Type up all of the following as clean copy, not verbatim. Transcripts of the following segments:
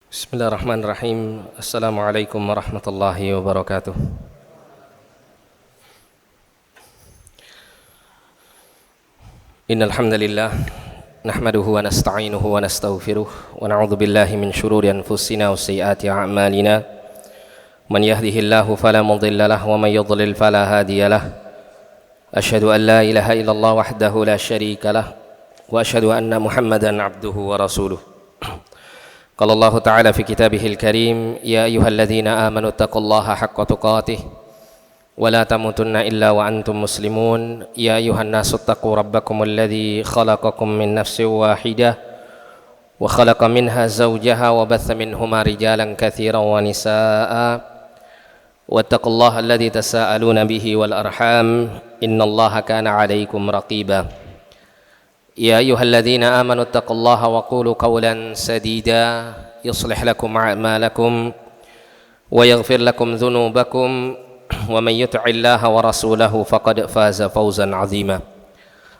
Bismillahirrahmanirrahim. Assalamualaikum warahmatullahi wabarakatuh. Innal hamdalillah nahmaduhu wa nasta'inuhu wa nastaghfiruh wa na'udzu billahi min shururi anfusina wa sayyiati a'malina. Man yahdihillahu fala mudilla lahu wa man yudlil fala hadiya lahu. Asyhadu an la ilaha illallah wahdahu la syarika lahu wa asyhadu anna Muhammadan 'abduhu wa rasuluh. قال الله تعالى في كتابه الكريم يا أيها الذين آمنوا اتقوا الله حق تقاته ولا تموتن إلا وأنتم مسلمون يا أيها الناس اتقوا ربكم الذي خلقكم من نفس واحدة وخلق منها زوجها وبث منهما رجالا كثيرا ونساء واتقوا الله الذي تساءلون به والأرحام إن الله كان عليكم رقيبا يا أيها الذين آمنوا اتقوا الله وقولوا قولا سديدا يصلح لكم أعمالكم ويغفر لكم ذنوبكم ومن يطع الله ورسوله فقد فاز فوزا عظيما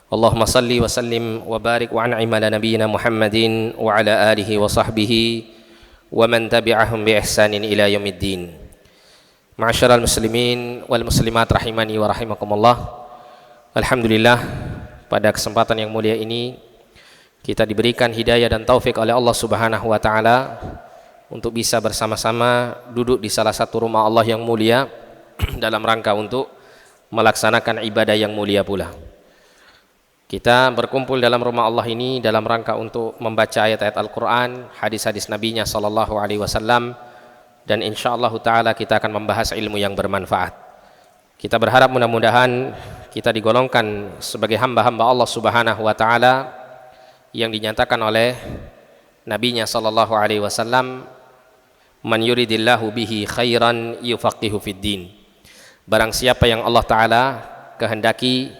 اللهم صل وسلم وبارك وأنعم على نبينا محمد وعلى آله وصحبه ومن تبعهم بإحسان إلى يوم الدين معاشر المسلمين والمسلمات رحمني ورحمكم الله Alhamdulillah, pada kesempatan yang mulia ini kita diberikan hidayah dan taufik oleh Allah Subhanahu wa taala untuk bisa bersama-sama duduk di salah satu rumah Allah yang mulia dalam rangka untuk melaksanakan ibadah yang mulia pula. Kita berkumpul dalam rumah Allah ini dalam rangka untuk membaca ayat-ayat Al-Qur'an, hadis-hadis Nabi-Nya sallallahu alaihi wasallam, dan insyaallah taala kita akan membahas ilmu yang bermanfaat. Kita berharap mudah-mudahan kita digolongkan sebagai hamba-hamba Allah Subhanahu wa taala yang dinyatakan oleh Nabi-Nya sallallahu alaihi wasallam, man yuridillahu bihi khairan yufaqihu fid din. Barang siapa yang Allah taala kehendaki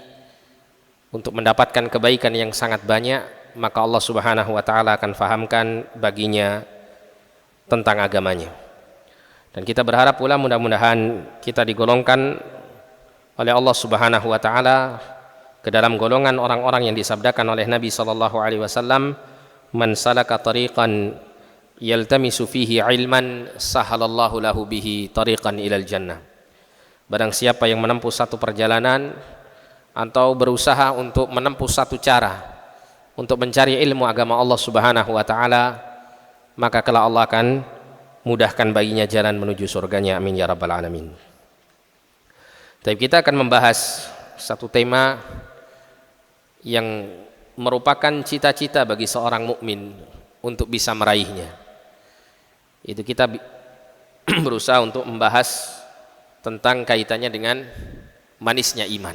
untuk mendapatkan kebaikan yang sangat banyak, maka Allah Subhanahu wa taala akan fahamkan baginya tentang agamanya. Dan kita berharap pula mudah-mudahan kita digolongkan oleh Allah Subhanahu wa taala ke dalam golongan orang-orang yang disabdakan oleh Nabi sallallahu alaihi wasallam, man salaka tariqan yaltamisu fihi ilman sahalallahu lahu bihi tariqan ilal jannah. Barang siapa yang menempuh satu perjalanan atau berusaha untuk menempuh satu cara untuk mencari ilmu agama Allah Subhanahu wa taala, maka kelak Allah akan mudahkan baginya jalan menuju surganya, amin ya rabbal alamin. Tapi kita akan membahas satu tema yang merupakan cita-cita bagi seorang mukmin untuk bisa meraihnya. Itu kita berusaha untuk membahas tentang kaitannya dengan manisnya iman.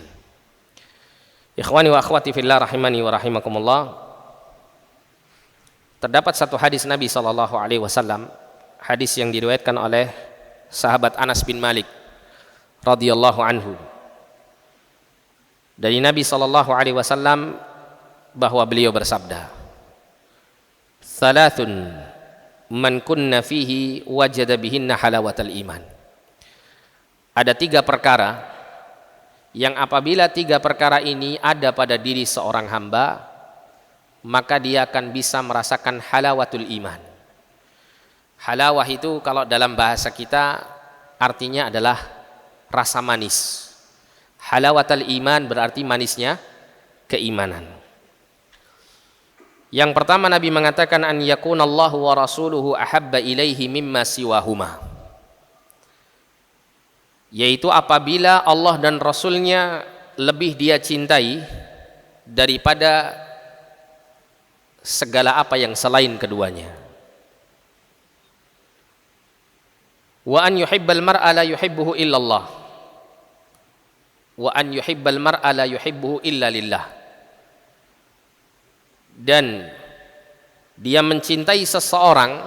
Ikhwani wa akhwati fillah rahimani wa rahimakumullah. Terdapat satu hadis Nabi sallallahu alaihi wasallam, hadis yang diriwayatkan oleh sahabat Anas bin Malik radhiyallahu anhu, dari Nabi sallallahu alaihi wasallam bahwa beliau bersabda, "Thalathun man kunna fihi wajada bihinna halawatal iman." Ada tiga perkara yang apabila tiga perkara ini ada pada diri seorang hamba, maka dia akan bisa merasakan halawatul iman. Halawah itu kalau dalam bahasa kita artinya adalah rasa manis. Halawatul iman berarti manisnya keimanan. Yang pertama Nabi mengatakan an yakunallahu wa rasuluhu ahabba ilaihi mimma siwahuma, yaitu apabila Allah dan Rasulnya lebih dia cintai daripada segala apa yang selain keduanya. Wa an yuhibbal mar'a la yuhibbuhu illallah wa an yuhibbal mar'a la yuhibbuhu illa lillah. Dan dia mencintai seseorang,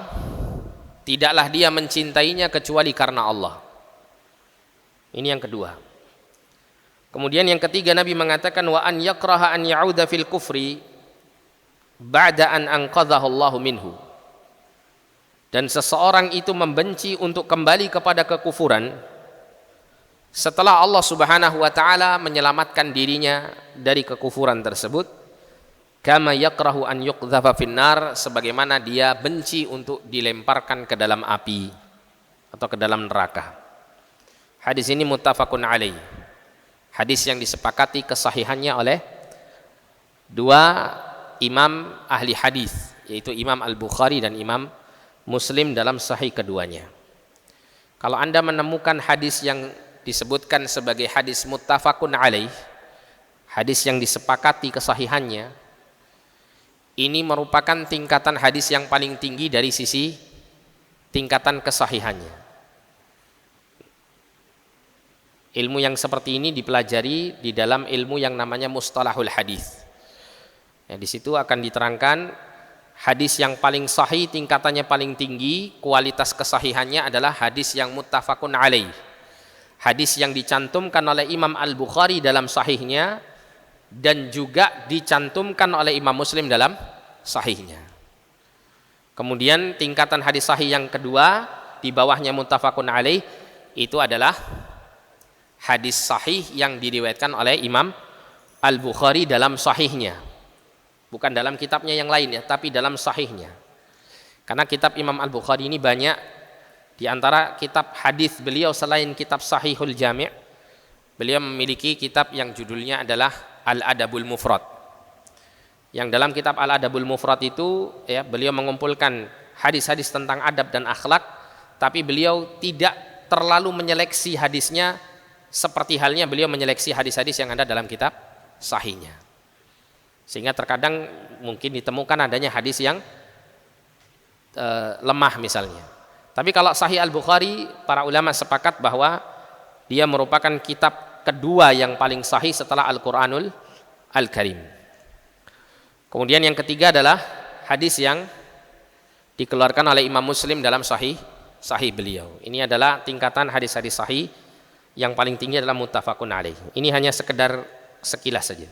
tidaklah dia mencintainya kecuali karena Allah. Ini yang kedua. Kemudian yang ketiga Nabi mengatakan wa an yakraha an ya'uda fil kufri ba'da an anqadhahu Allahu minhu. Dan seseorang itu membenci untuk kembali kepada kekufuran setelah Allah Subhanahu wa taala menyelamatkan dirinya dari kekufuran tersebut. kama yakrahu an yuqdhafa finnar, sebagaimana dia benci untuk dilemparkan ke dalam api atau ke dalam neraka. Hadis ini muttafaqun alaih. Hadis yang disepakati kesahihannya oleh dua imam ahli hadis, yaitu Imam Al-Bukhari dan Imam Muslim dalam sahih keduanya. Kalau Anda menemukan hadis yang disebutkan sebagai hadis muttafaqun alaih, hadis yang disepakati kesahihannya, ini merupakan tingkatan hadis yang paling tinggi dari sisi tingkatan kesahihannya. Ilmu yang seperti ini dipelajari di dalam ilmu yang namanya mustalahul hadis. Ya, di situ akan diterangkan hadis yang paling sahih, tingkatannya paling tinggi, kualitas kesahihannya adalah hadis yang muttafaqun alaih. Hadis yang dicantumkan oleh Imam Al-Bukhari dalam sahihnya dan juga dicantumkan oleh Imam Muslim dalam sahihnya. Kemudian tingkatan hadis sahih yang kedua di bawahnya muttafaqun alaih itu adalah hadis sahih yang diriwayatkan oleh Imam Al-Bukhari dalam sahihnya, bukan dalam kitabnya yang lain ya, tapi dalam sahihnya. Karena kitab Imam Al-Bukhari ini banyak, di antara kitab hadis beliau selain kitab Sahihul Jami', beliau memiliki kitab yang judulnya adalah Al-Adabul Mufrad. Yang dalam kitab Al-Adabul Mufrad itu ya, beliau mengumpulkan hadis-hadis tentang adab dan akhlak, tapi beliau tidak terlalu menyeleksi hadisnya seperti halnya beliau menyeleksi hadis-hadis yang ada dalam kitab sahihnya. Sehingga terkadang mungkin ditemukan adanya hadis yang lemah misalnya. Tapi kalau Sahih Al-Bukhari, para ulama sepakat bahwa dia merupakan kitab kedua yang paling sahih setelah Al-Quranul Al-Karim. Kemudian yang ketiga adalah hadis yang dikeluarkan oleh Imam Muslim dalam sahih beliau. Ini adalah tingkatan hadis-hadis sahih. Yang paling tinggi adalah muttafaqun alaih. Ini hanya sekedar sekilas saja.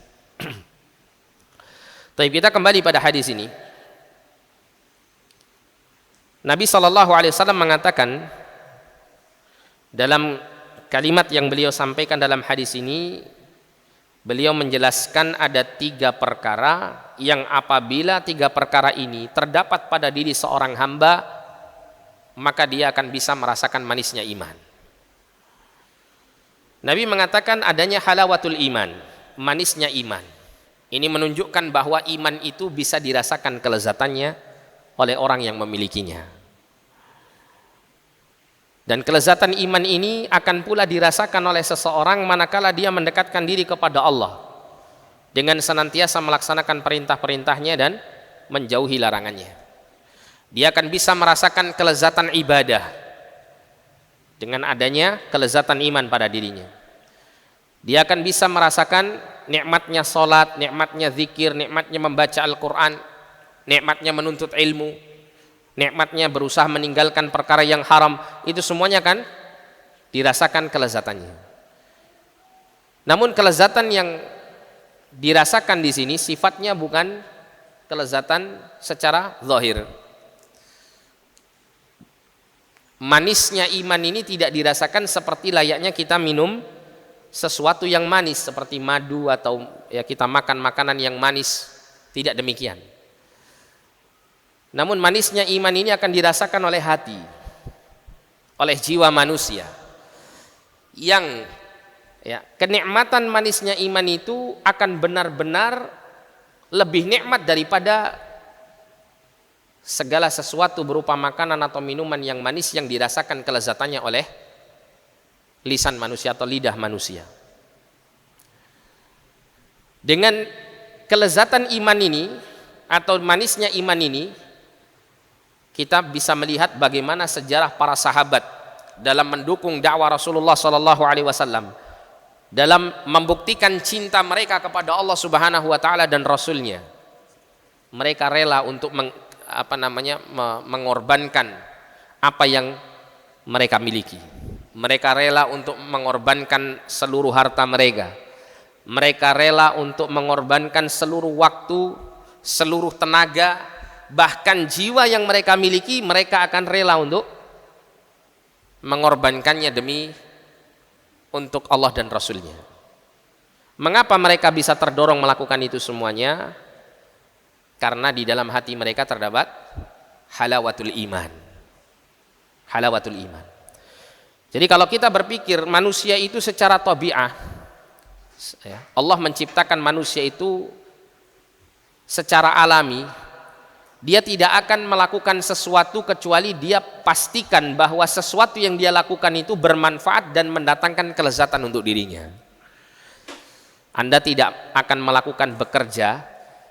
Tapi kita kembali pada hadis ini. Nabi SAW mengatakan dalam kalimat yang beliau sampaikan dalam hadis ini, beliau menjelaskan ada 3 perkara yang apabila 3 perkara ini terdapat pada diri seorang hamba, maka dia akan bisa merasakan manisnya iman. Nabi mengatakan adanya halawatul iman, manisnya iman. Ini menunjukkan bahwa iman itu bisa dirasakan kelezatannya oleh orang yang memilikinya. Dan kelezatan iman ini akan pula dirasakan oleh seseorang manakala dia mendekatkan diri kepada Allah dengan senantiasa melaksanakan perintah-perintahnya dan menjauhi larangannya. Dia akan bisa merasakan kelezatan ibadah dengan adanya kelezatan iman pada dirinya. Dia akan bisa merasakan nikmatnya sholat, nikmatnya zikir, nikmatnya membaca Al-Quran, nikmatnya menuntut ilmu, nikmatnya berusaha meninggalkan perkara yang haram. Itu semuanya kan dirasakan kelezatannya. Namun kelezatan yang dirasakan di sini sifatnya bukan kelezatan secara zahir. Manisnya iman ini tidak dirasakan seperti layaknya kita minum sesuatu yang manis seperti madu atau ya kita makan makanan yang manis, tidak demikian. Namun manisnya iman ini akan dirasakan oleh hati, oleh jiwa manusia yang ya, kenikmatan manisnya iman itu akan benar-benar lebih nikmat daripada segala sesuatu berupa makanan atau minuman yang manis yang dirasakan kelezatannya oleh lisan manusia atau lidah manusia. Dengan kelezatan iman ini atau manisnya iman ini, kita bisa melihat bagaimana sejarah para sahabat dalam mendukung dakwah Rasulullah SAW, dalam membuktikan cinta mereka kepada Allah Subhanahu wa taala dan Rasulnya. Mereka rela untuk mengorbankan apa yang mereka miliki. Mereka rela untuk mengorbankan seluruh harta mereka. Mereka rela untuk mengorbankan seluruh waktu, seluruh tenaga, bahkan jiwa yang mereka miliki, mereka akan rela untuk mengorbankannya demi untuk Allah dan Rasulnya. Mengapa mereka bisa terdorong melakukan itu semuanya? Karena di dalam hati mereka terdapat halawatul iman. Halawatul iman. Jadi kalau kita berpikir manusia itu secara tabi'ah, Allah menciptakan manusia itu secara alami, dia tidak akan melakukan sesuatu kecuali dia pastikan bahwa sesuatu yang dia lakukan itu bermanfaat dan mendatangkan kelezatan untuk dirinya. Anda tidak akan melakukan bekerja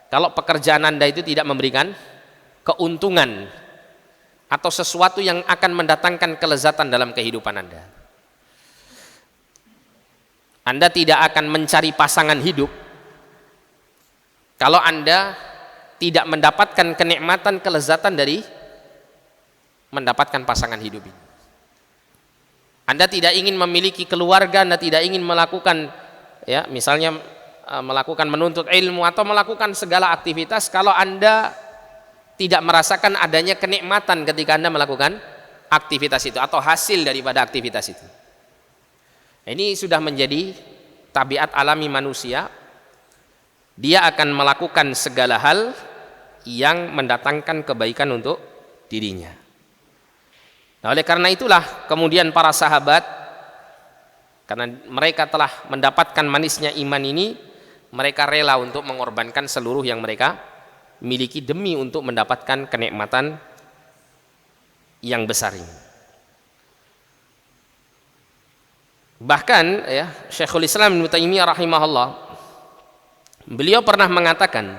kalau pekerjaan Anda itu tidak memberikan keuntungan atau sesuatu yang akan mendatangkan kelezatan dalam kehidupan Anda. Anda tidak akan mencari pasangan hidup kalau Anda tidak mendapatkan kenikmatan kelezatan dari mendapatkan pasangan hidup ini. Anda tidak ingin memiliki keluarga, Anda tidak ingin melakukan misalnya melakukan menuntut ilmu atau melakukan segala aktivitas kalau Anda tidak merasakan adanya kenikmatan ketika Anda melakukan aktivitas itu atau hasil daripada aktivitas itu. Ini sudah menjadi tabiat alami manusia. Dia akan melakukan segala hal yang mendatangkan kebaikan untuk dirinya. Nah, oleh karena itulah kemudian para sahabat, karena mereka telah mendapatkan manisnya iman ini, mereka rela untuk mengorbankan seluruh yang mereka miliki demi untuk mendapatkan kenikmatan yang besar ini. Bahkan Syekhul Islam Ibnu Taimiyah rahimahullah, beliau pernah mengatakan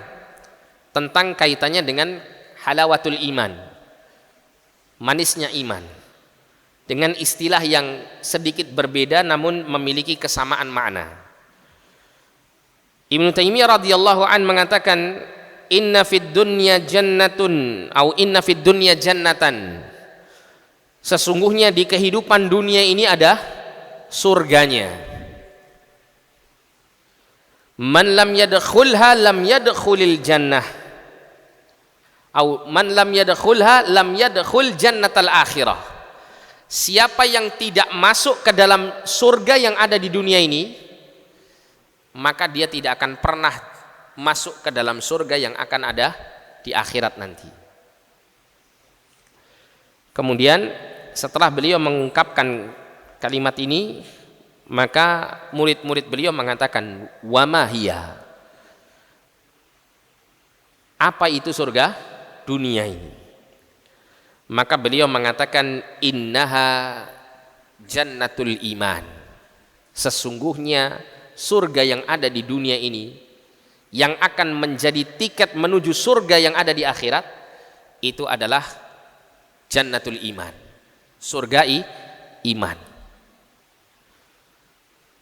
tentang kaitannya dengan halawatul iman, manisnya iman, dengan istilah yang sedikit berbeda namun memiliki kesamaan makna. Ibnu Taimiyah radhiyallahu an mengatakan, inna fid dunya jannatun atau inna fid dunya jannatan, sesungguhnya di kehidupan dunia ini ada surganya. Man lam yadkhulha lam yadkhulil jannah, atau man lam yadkhulha lam yadkhul jannatal akhirah. Siapa yang tidak masuk ke dalam surga yang ada di dunia ini, maka dia tidak akan pernah masuk ke dalam surga yang akan ada di akhirat nanti. Kemudian setelah beliau mengungkapkan kalimat ini, maka murid-murid beliau mengatakan, wa ma hiya, apa itu surga dunia ini? Maka beliau mengatakan, innaha jannatul iman, sesungguhnya surga yang ada di dunia ini yang akan menjadi tiket menuju surga yang ada di akhirat itu adalah jannatul iman, surga iman.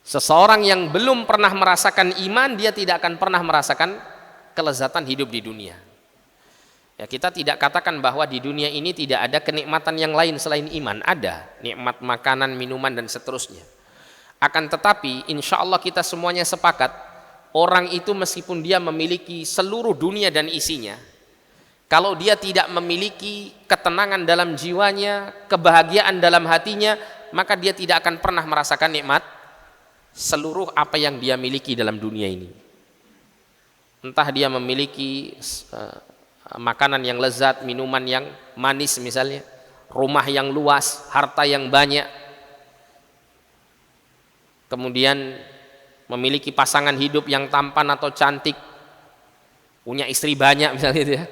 Seseorang yang belum pernah merasakan iman, dia tidak akan pernah merasakan kelezatan hidup di dunia. Ya, kita tidak katakan bahwa di dunia ini tidak ada kenikmatan yang lain selain iman. Ada nikmat makanan, minuman dan seterusnya. Akan tetapi insya Allah kita semuanya sepakat, orang itu meskipun dia memiliki seluruh dunia dan isinya, kalau dia tidak memiliki ketenangan dalam jiwanya, kebahagiaan dalam hatinya, maka dia tidak akan pernah merasakan nikmat seluruh apa yang dia miliki dalam dunia ini. Entah dia memiliki makanan yang lezat, minuman yang manis misalnya, rumah yang luas, harta yang banyak, kemudian memiliki pasangan hidup yang tampan atau cantik, punya istri banyak misalnya itu ya,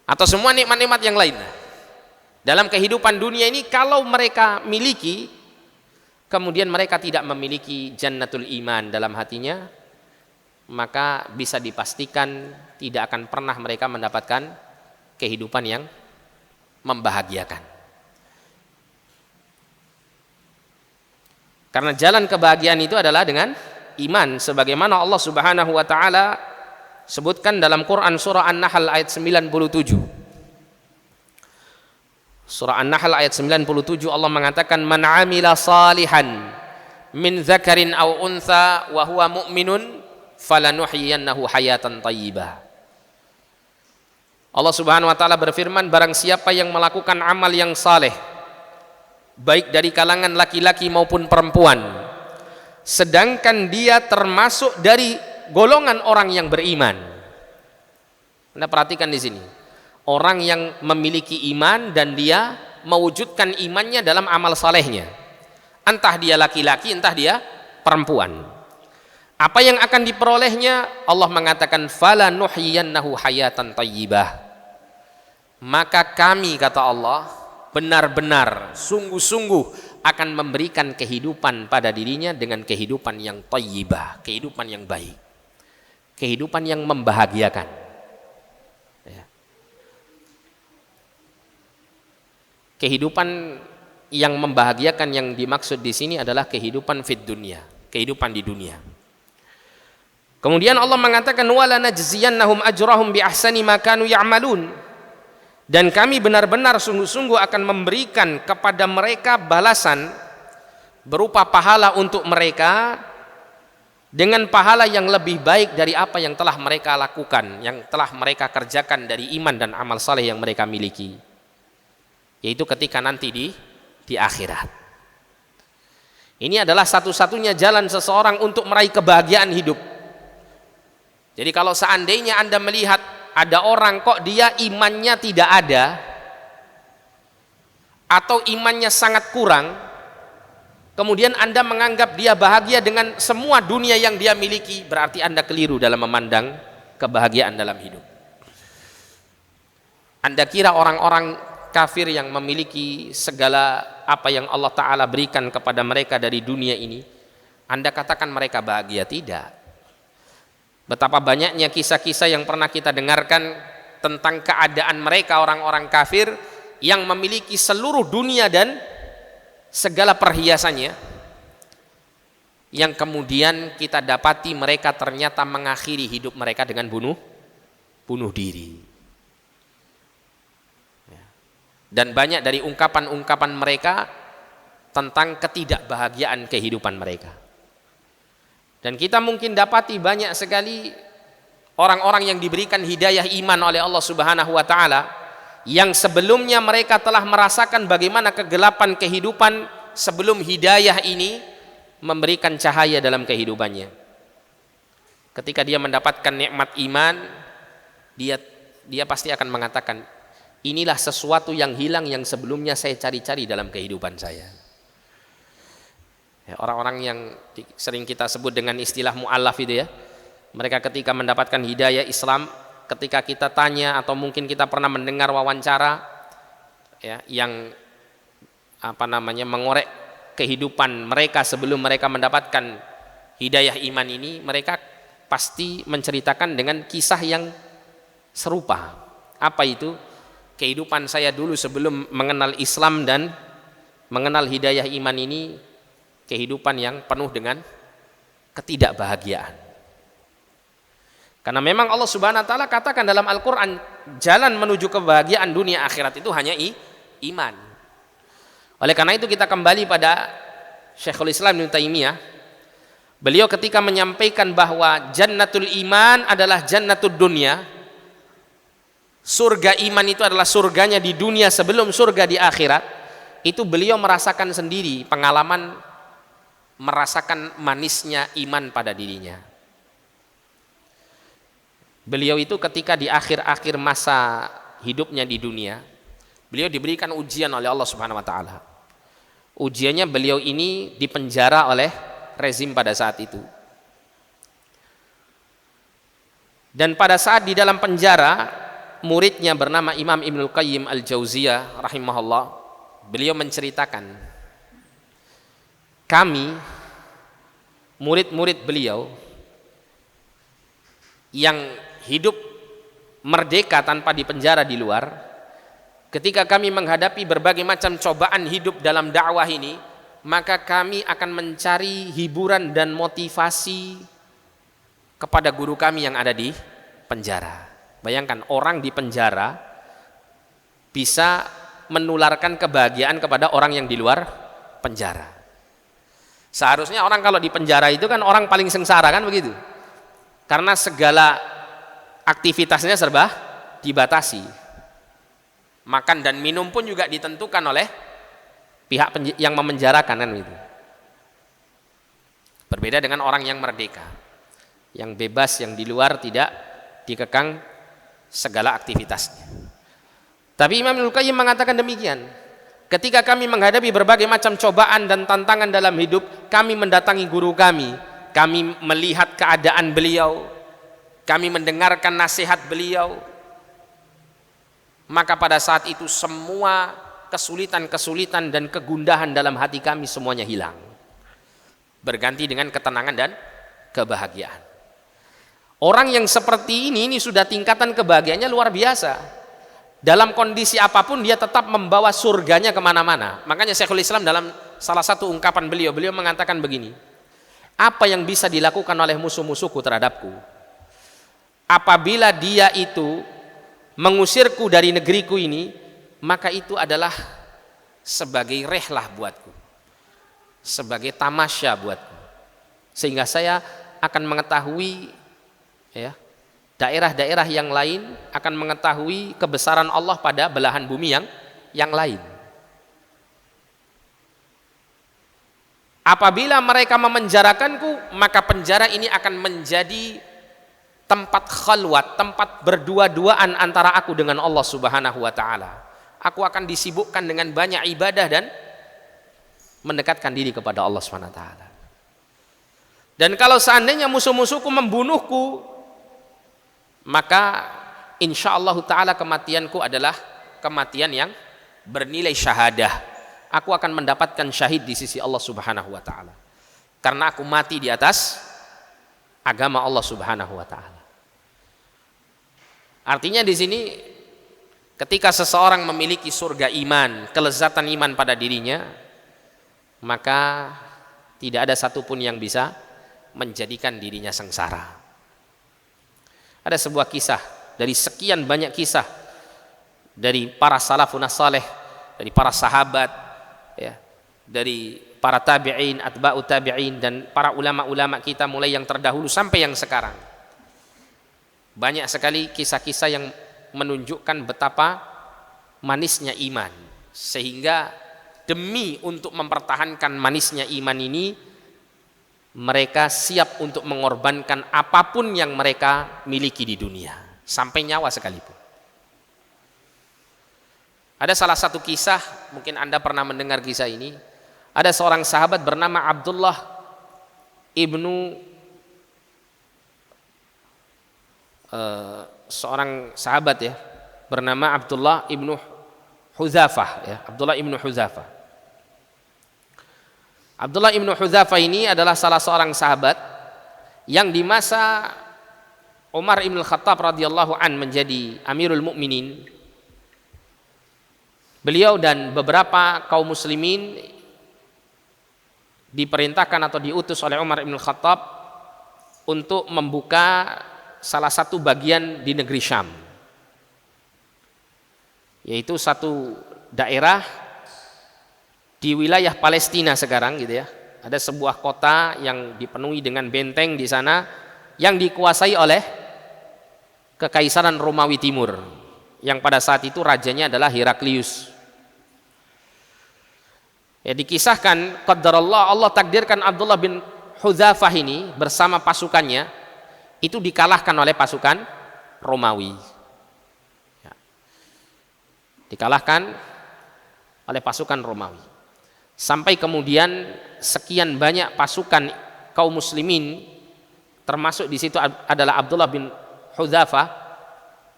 atau semua nikmat-nikmat yang lain dalam kehidupan dunia ini, kalau mereka miliki, kemudian mereka tidak memiliki jannatul iman dalam hatinya, maka bisa dipastikan tidak akan pernah mereka mendapatkan kehidupan yang membahagiakan. Karena jalan kebahagiaan itu adalah dengan iman, sebagaimana Allah Subhanahu wa taala sebutkan dalam Quran surah An-Nahl ayat 97. Surah An-Nahl ayat 97 Allah mengatakan, man 'amila salihan min dzakarin aw untha wa huwa mu'minun falanuhyiyannahu hayatan thayyibah. Allah Subhanahu wa taala berfirman, barang siapa yang melakukan amal yang saleh, baik dari kalangan laki-laki maupun perempuan, sedangkan dia termasuk dari golongan orang yang beriman, Anda perhatikan di sini. Orang yang memiliki iman dan dia mewujudkan imannya dalam amal salehnya. Entah dia laki-laki, entah dia perempuan. Apa yang akan diperolehnya? Allah mengatakan fala nuhyiyannahu hayatan thayyibah. Maka kami, kata Allah, benar-benar sungguh-sungguh akan memberikan kehidupan pada dirinya dengan kehidupan yang thayyibah, kehidupan yang baik, kehidupan yang membahagiakan. Ya. Kehidupan yang membahagiakan yang dimaksud di sini adalah kehidupan fid dunya, kehidupan di dunia. Kemudian Allah mengatakan wala najziyannahum ajrahum bi ahsani ma kanu ya'malun. Dan kami benar-benar sungguh-sungguh akan memberikan kepada mereka balasan berupa pahala untuk mereka dengan pahala yang lebih baik dari apa yang telah mereka lakukan, yang telah mereka kerjakan dari iman dan amal saleh yang mereka miliki. Yaitu ketika nanti di akhirat. Ini adalah satu-satunya jalan seseorang untuk meraih kebahagiaan hidup. Jadi kalau seandainya Anda melihat ada orang kok dia imannya tidak ada atau imannya sangat kurang, kemudian Anda menganggap dia bahagia dengan semua dunia yang dia miliki, berarti Anda keliru dalam memandang kebahagiaan dalam hidup. Anda kira orang-orang kafir yang memiliki segala apa yang Allah Ta'ala berikan kepada mereka dari dunia ini, Anda katakan mereka bahagia? Tidak. Betapa banyaknya kisah-kisah yang pernah kita dengarkan tentang keadaan mereka orang-orang kafir yang memiliki seluruh dunia dan segala perhiasannya, yang kemudian kita dapati mereka ternyata mengakhiri hidup mereka dengan bunuh diri. Dan banyak dari ungkapan-ungkapan mereka tentang ketidakbahagiaan kehidupan mereka. Dan kita mungkin dapati banyak sekali orang-orang yang diberikan hidayah iman oleh Allah Subhanahu wa taala yang sebelumnya mereka telah merasakan bagaimana kegelapan kehidupan sebelum hidayah ini memberikan cahaya dalam kehidupannya. Ketika dia mendapatkan nikmat iman, dia pasti akan mengatakan, inilah sesuatu yang hilang yang sebelumnya saya cari-cari dalam kehidupan saya. Ya, orang-orang yang sering kita sebut dengan istilah mu'allaf itu ya, mereka ketika mendapatkan hidayah Islam, ketika kita tanya atau mungkin kita pernah mendengar wawancara ya, yang mengorek kehidupan mereka sebelum mereka mendapatkan hidayah iman ini, mereka pasti menceritakan dengan kisah yang serupa. Apa itu? Kehidupan saya dulu sebelum mengenal Islam dan mengenal hidayah iman ini, kehidupan yang penuh dengan ketidakbahagiaan. Karena memang Allah Subhanahu wa taala katakan dalam Al-Qur'an, jalan menuju kebahagiaan dunia akhirat itu hanya iman. Oleh karena itu kita kembali pada Syekhul Islam Ibnu Taimiyah. Beliau ketika menyampaikan bahwa jannatul iman adalah jannatud dunya, surga iman itu adalah surganya di dunia sebelum surga di akhirat, itu beliau merasakan sendiri pengalaman, merasakan manisnya iman pada dirinya. Beliau itu ketika di akhir-akhir masa hidupnya di dunia, beliau diberikan ujian oleh Allah Subhanahu wa taala. Ujiannya beliau ini dipenjara oleh rezim pada saat itu. Dan pada saat di dalam penjara, muridnya bernama Imam Ibnul Qayyim Al-Jauziyah rahimahullah, beliau menceritakan, kami murid-murid beliau yang hidup merdeka tanpa dipenjara di luar, ketika kami menghadapi berbagai macam cobaan hidup dalam dakwah ini, maka kami akan mencari hiburan dan motivasi kepada guru kami yang ada di penjara. Bayangkan orang di penjara bisa menularkan kebahagiaan kepada orang yang di luar penjara. Seharusnya orang kalau di penjara itu kan orang paling sengsara, kan begitu? Karena segala aktivitasnya serba dibatasi. Makan dan minum pun juga ditentukan oleh pihak yang memenjarakan, kan gitu. Berbeda dengan orang yang merdeka, yang bebas, yang di luar tidak dikekang segala aktivitasnya. Tapi Imam Ibnul Qayyim mengatakan demikian. Ketika kami menghadapi berbagai macam cobaan dan tantangan dalam hidup, kami mendatangi guru kami melihat keadaan beliau, kami mendengarkan nasihat beliau, maka pada saat itu semua kesulitan-kesulitan dan kegundahan dalam hati kami semuanya hilang, berganti dengan ketenangan dan kebahagiaan. Orang yang seperti ini sudah tingkatan kebahagiaannya luar biasa. Dalam kondisi apapun dia tetap membawa surganya kemana-mana. Makanya Syekhul Islam dalam salah satu ungkapan beliau mengatakan begini, apa yang bisa dilakukan oleh musuh-musuhku terhadapku apabila dia itu mengusirku dari negeriku ini, maka itu adalah sebagai rehlah buatku, sebagai tamasya buatku, sehingga saya akan mengetahui daerah-daerah yang lain, akan mengetahui kebesaran Allah pada belahan bumi yang lain. Apabila mereka memenjarakanku, maka penjara ini akan menjadi tempat khalwat, tempat berdua-duaan antara aku dengan Allah Subhanahu wa taala. Aku akan disibukkan dengan banyak ibadah dan mendekatkan diri kepada Allah Subhanahu wa taala. Dan kalau seandainya musuh-musuhku membunuhku, maka insyaallah ta'ala kematianku adalah kematian yang bernilai syahadah. Aku akan mendapatkan syahid di sisi Allah Subhanahu wa ta'ala, karena aku mati di atas agama Allah Subhanahu wa ta'ala. Artinya di sini ketika seseorang memiliki surga iman, kelezatan iman pada dirinya, maka tidak ada satupun yang bisa menjadikan dirinya sengsara. Ada sebuah kisah dari sekian banyak kisah dari para salafun saleh, dari para sahabat, dari para tabi'in, atba'u tabi'in, dan para ulama-ulama kita mulai yang terdahulu sampai yang sekarang. Banyak sekali kisah-kisah yang menunjukkan betapa manisnya iman, sehingga demi untuk mempertahankan manisnya iman ini, mereka siap untuk mengorbankan apapun yang mereka miliki di dunia, sampai nyawa sekalipun. Ada salah satu kisah, mungkin Anda pernah mendengar kisah ini. Ada seorang sahabat bernama Abdullah ibnu seorang sahabat bernama Abdullah ibnu Hudzafah, Abdullah ibnu Hudzafah. Abdullah ibnu Hudzafah ini adalah salah seorang sahabat yang di masa Umar ibn Khattab radhiyallahu an menjadi Amirul Mukminin, beliau dan beberapa kaum muslimin diperintahkan atau diutus oleh Umar ibn Khattab untuk membuka salah satu bagian di negeri Syam, yaitu satu daerah di wilayah Palestina sekarang gitu ya. Ada sebuah kota yang dipenuhi dengan benteng di sana yang dikuasai oleh Kekaisaran Romawi Timur, yang pada saat itu rajanya adalah Heraklius. Dikisahkan qadarullah, Allah takdirkan Abdullah bin Hudzafah ini bersama pasukannya itu dikalahkan oleh pasukan Romawi. Dikalahkan oleh pasukan Romawi. Sampai kemudian sekian banyak pasukan kaum muslimin, termasuk di situ adalah Abdullah bin Hudzafah,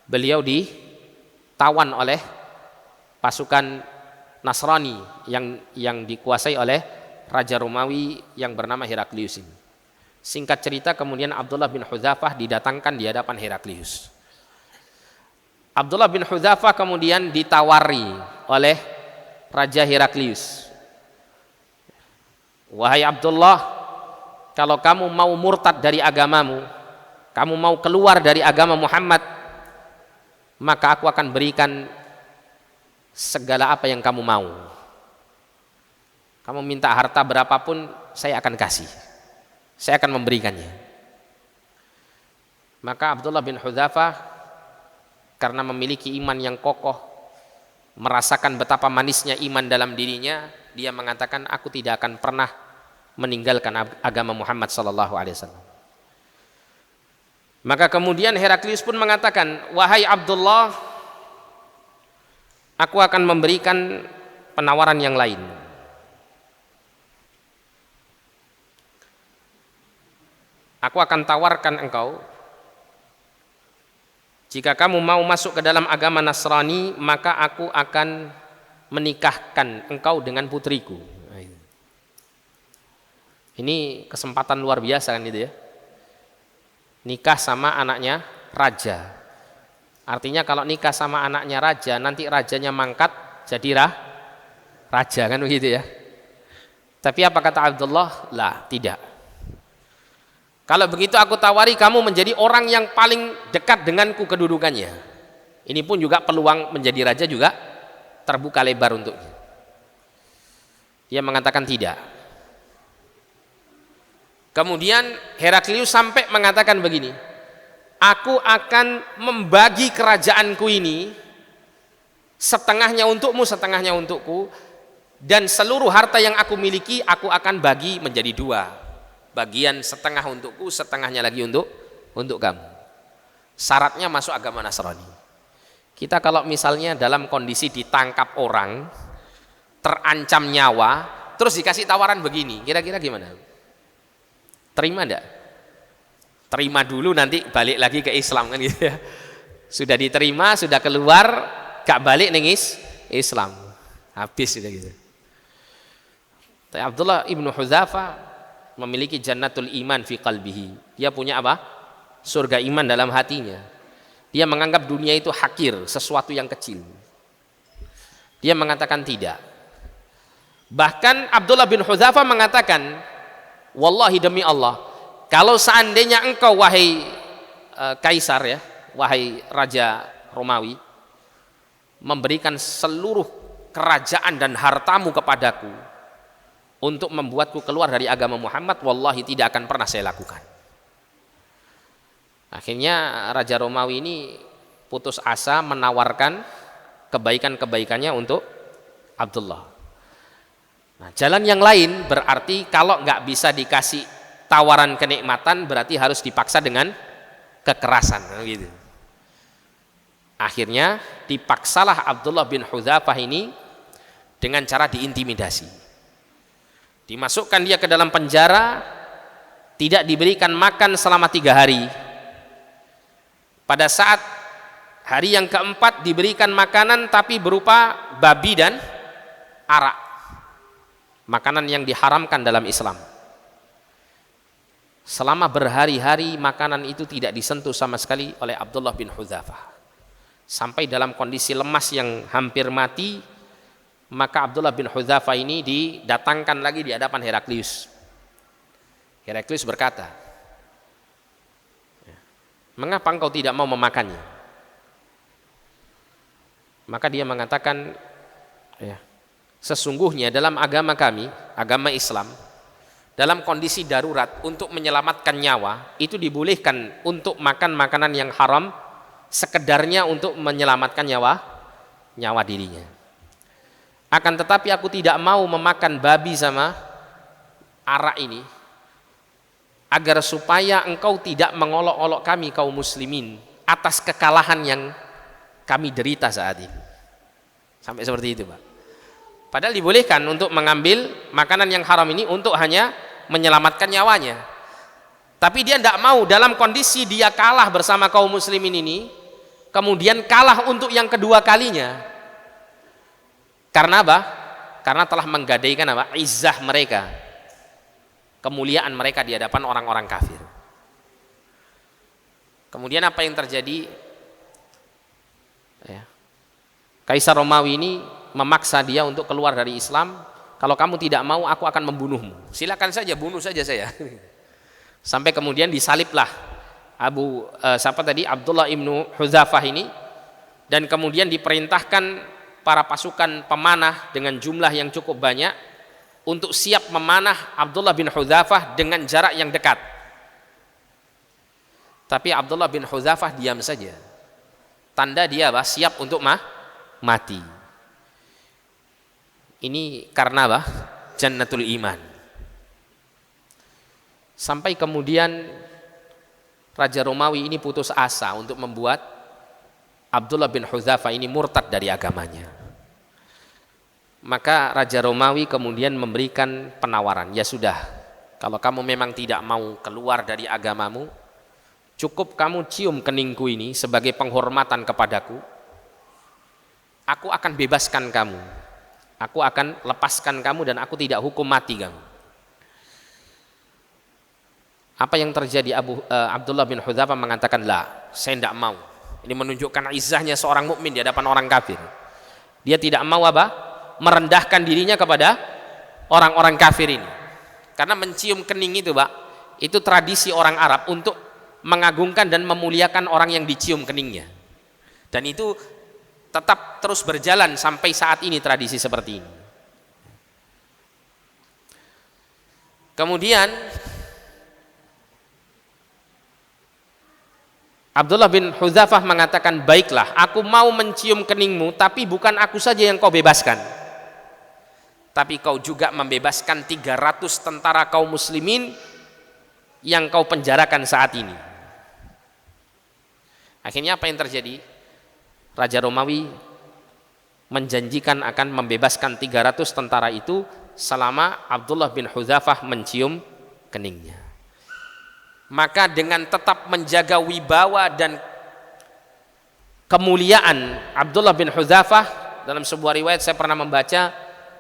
beliau ditawan oleh pasukan Nasrani yang dikuasai oleh Raja Romawi yang bernama Heraklius ini. Singkat cerita, kemudian Abdullah bin Hudzafah didatangkan di hadapan Heraklius. Abdullah bin Hudzafah kemudian ditawari oleh Raja Heraklius, wahai Abdullah, kalau kamu mau murtad dari agamamu, kamu mau keluar dari agama Muhammad, maka aku akan berikan segala apa yang kamu mau. Kamu minta harta berapapun, saya akan kasih, saya akan memberikannya. Maka Abdullah bin Hudzafah karena memiliki iman yang kokoh, merasakan betapa manisnya iman dalam dirinya, dia mengatakan, aku tidak akan pernah meninggalkan agama Muhammad sallallahu alaihi wasallam. Maka kemudian Heraklius pun mengatakan, wahai Abdullah, aku akan memberikan penawaran yang lain. Aku akan tawarkan engkau, jika kamu mau masuk ke dalam agama Nasrani, maka aku akan menikahkan engkau dengan putriku. Ini kesempatan luar biasa kan itu ya. Nikah sama anaknya raja. Artinya kalau nikah sama anaknya raja, nanti rajanya mangkat jadi raja kan begitu ya. Tapi apa kata Abdullah? Lah, tidak. Kalau begitu aku tawari kamu menjadi orang yang paling dekat denganku kedudukannya. Ini pun juga peluang menjadi raja juga terbuka lebar untuknya. Dia mengatakan tidak. Kemudian Heraklius sampai mengatakan begini, aku akan membagi kerajaanku ini, setengahnya untukmu, setengahnya untukku, dan seluruh harta yang aku miliki aku akan bagi menjadi dua. Bagian setengah untukku, setengahnya lagi untuk kamu. Syaratnya masuk agama Nasrani. Kita kalau misalnya dalam kondisi ditangkap orang, terancam nyawa, terus dikasih tawaran begini, kira-kira gimana? Terima enggak? Terima dulu, nanti balik lagi ke Islam kan gitu ya. Sudah diterima, sudah keluar, gak balik nengis Islam. Habis sudah gitu. Tapi Abdullah ibnu Hudzafah memiliki jannatul iman fi qalbihi. Dia punya apa? Surga iman dalam hatinya. Dia menganggap dunia itu hakir, sesuatu yang kecil. Dia mengatakan tidak. Bahkan Abdullah bin Hudzafah mengatakan, wallahi demi Allah, kalau seandainya engkau wahai kaisar ya, wahai raja Romawi, memberikan seluruh kerajaan dan hartamu kepadaku untuk membuatku keluar dari agama Muhammad, wallahi tidak akan pernah saya lakukan. Akhirnya raja Romawi ini putus asa menawarkan kebaikan-kebaikannya untuk Abdullah. Nah, jalan yang lain berarti kalau nggak bisa dikasih tawaran kenikmatan, berarti harus dipaksa dengan kekerasan gitu. Akhirnya dipaksalah Abdullah bin Hudzafah ini dengan cara diintimidasi. Dimasukkan dia ke dalam penjara, tidak diberikan makan selama 3 hari. Pada saat hari yang keempat diberikan makanan, tapi berupa babi dan arak. Makanan yang diharamkan dalam Islam. Selama berhari-hari makanan itu tidak disentuh sama sekali oleh Abdullah bin Hudzafah. Sampai dalam kondisi lemas yang hampir mati, maka Abdullah bin Hudzafah ini didatangkan lagi di hadapan Heraklius. Heraklius berkata, mengapa engkau tidak mau memakannya? Maka dia mengatakan, ya, sesungguhnya dalam agama kami, agama Islam, dalam kondisi darurat untuk menyelamatkan nyawa, itu dibolehkan untuk makan makanan yang haram, sekedarnya untuk menyelamatkan nyawa dirinya. Akan tetapi aku tidak mau memakan babi sama arak ini, agar supaya engkau tidak mengolok-olok kami kaum muslimin atas kekalahan yang kami derita saat ini. Sampai seperti itu, Pak. Padahal dibolehkan untuk mengambil makanan yang haram ini untuk hanya menyelamatkan nyawanya. Tapi dia tidak mau, dalam kondisi dia kalah bersama kaum muslimin ini, kemudian kalah untuk yang kedua kalinya. Karena apa? Karena telah menggadaikan apa? Izzah mereka, kemuliaan mereka di hadapan orang-orang kafir. Kemudian apa yang terjadi? Ya. Kaisar Romawi ini memaksa dia untuk keluar dari Islam. Kalau kamu tidak mau, aku akan membunuhmu. Silakan saja, bunuh saja saya. Sampai kemudian disaliblah Abdullah ibnu Hudzafah ini, dan kemudian diperintahkan para pasukan pemanah dengan jumlah yang cukup banyak untuk siap memanah Abdullah bin Hudzafah dengan jarak yang dekat. Tapi Abdullah bin Hudzafah diam saja. Tanda dia siap untuk mati. Ini karena apa? Jannatul iman. Sampai kemudian Raja Romawi ini putus asa untuk membuat Abdullah bin Hudzafah ini murtad dari agamanya. Maka Raja Romawi kemudian memberikan penawaran, ya sudah, kalau kamu memang tidak mau keluar dari agamamu, cukup kamu cium keningku ini sebagai penghormatan kepadaku, aku akan bebaskan kamu, aku akan lepaskan kamu dan aku tidak hukum mati kamu. Apa yang terjadi? Abdullah bin Hudzafah mengatakan, lah, saya tidak mau. Ini menunjukkan izahnya seorang mukmin di hadapan orang kafir. Dia tidak mau apa? Merendahkan dirinya kepada orang-orang kafir ini. Karena mencium kening itu, Pak, itu tradisi orang Arab untuk mengagungkan dan memuliakan orang yang dicium keningnya. Dan itu tetap terus berjalan sampai saat ini, tradisi seperti ini. Kemudian Abdullah bin Hudzafah mengatakan, baiklah, aku mau mencium keningmu, tapi bukan aku saja yang kau bebaskan, tapi kau juga membebaskan 300 tentara kaum muslimin yang kau penjarakan saat ini. Akhirnya apa yang terjadi? Raja Romawi menjanjikan akan membebaskan 300 tentara itu selama Abdullah bin Hudzafah mencium keningnya. Maka dengan tetap menjaga wibawa dan kemuliaan Abdullah bin Hudzafah, dalam sebuah riwayat saya pernah membaca,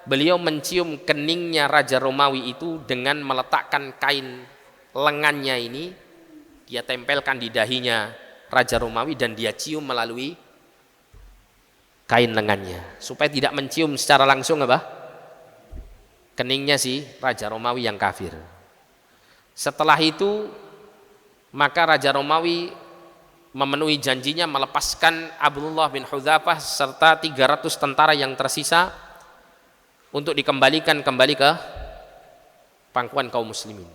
beliau mencium keningnya Raja Romawi itu dengan meletakkan kain lengannya ini, dia tempelkan di dahinya Raja Romawi dan dia cium melalui kain lengannya, supaya tidak mencium secara langsung apa? Keningnya si Raja Romawi yang kafir. Setelah itu maka Raja Romawi memenuhi janjinya melepaskan Abdullah bin Hudzafah serta 300 tentara yang tersisa untuk dikembalikan kembali ke pangkuan kaum muslimin.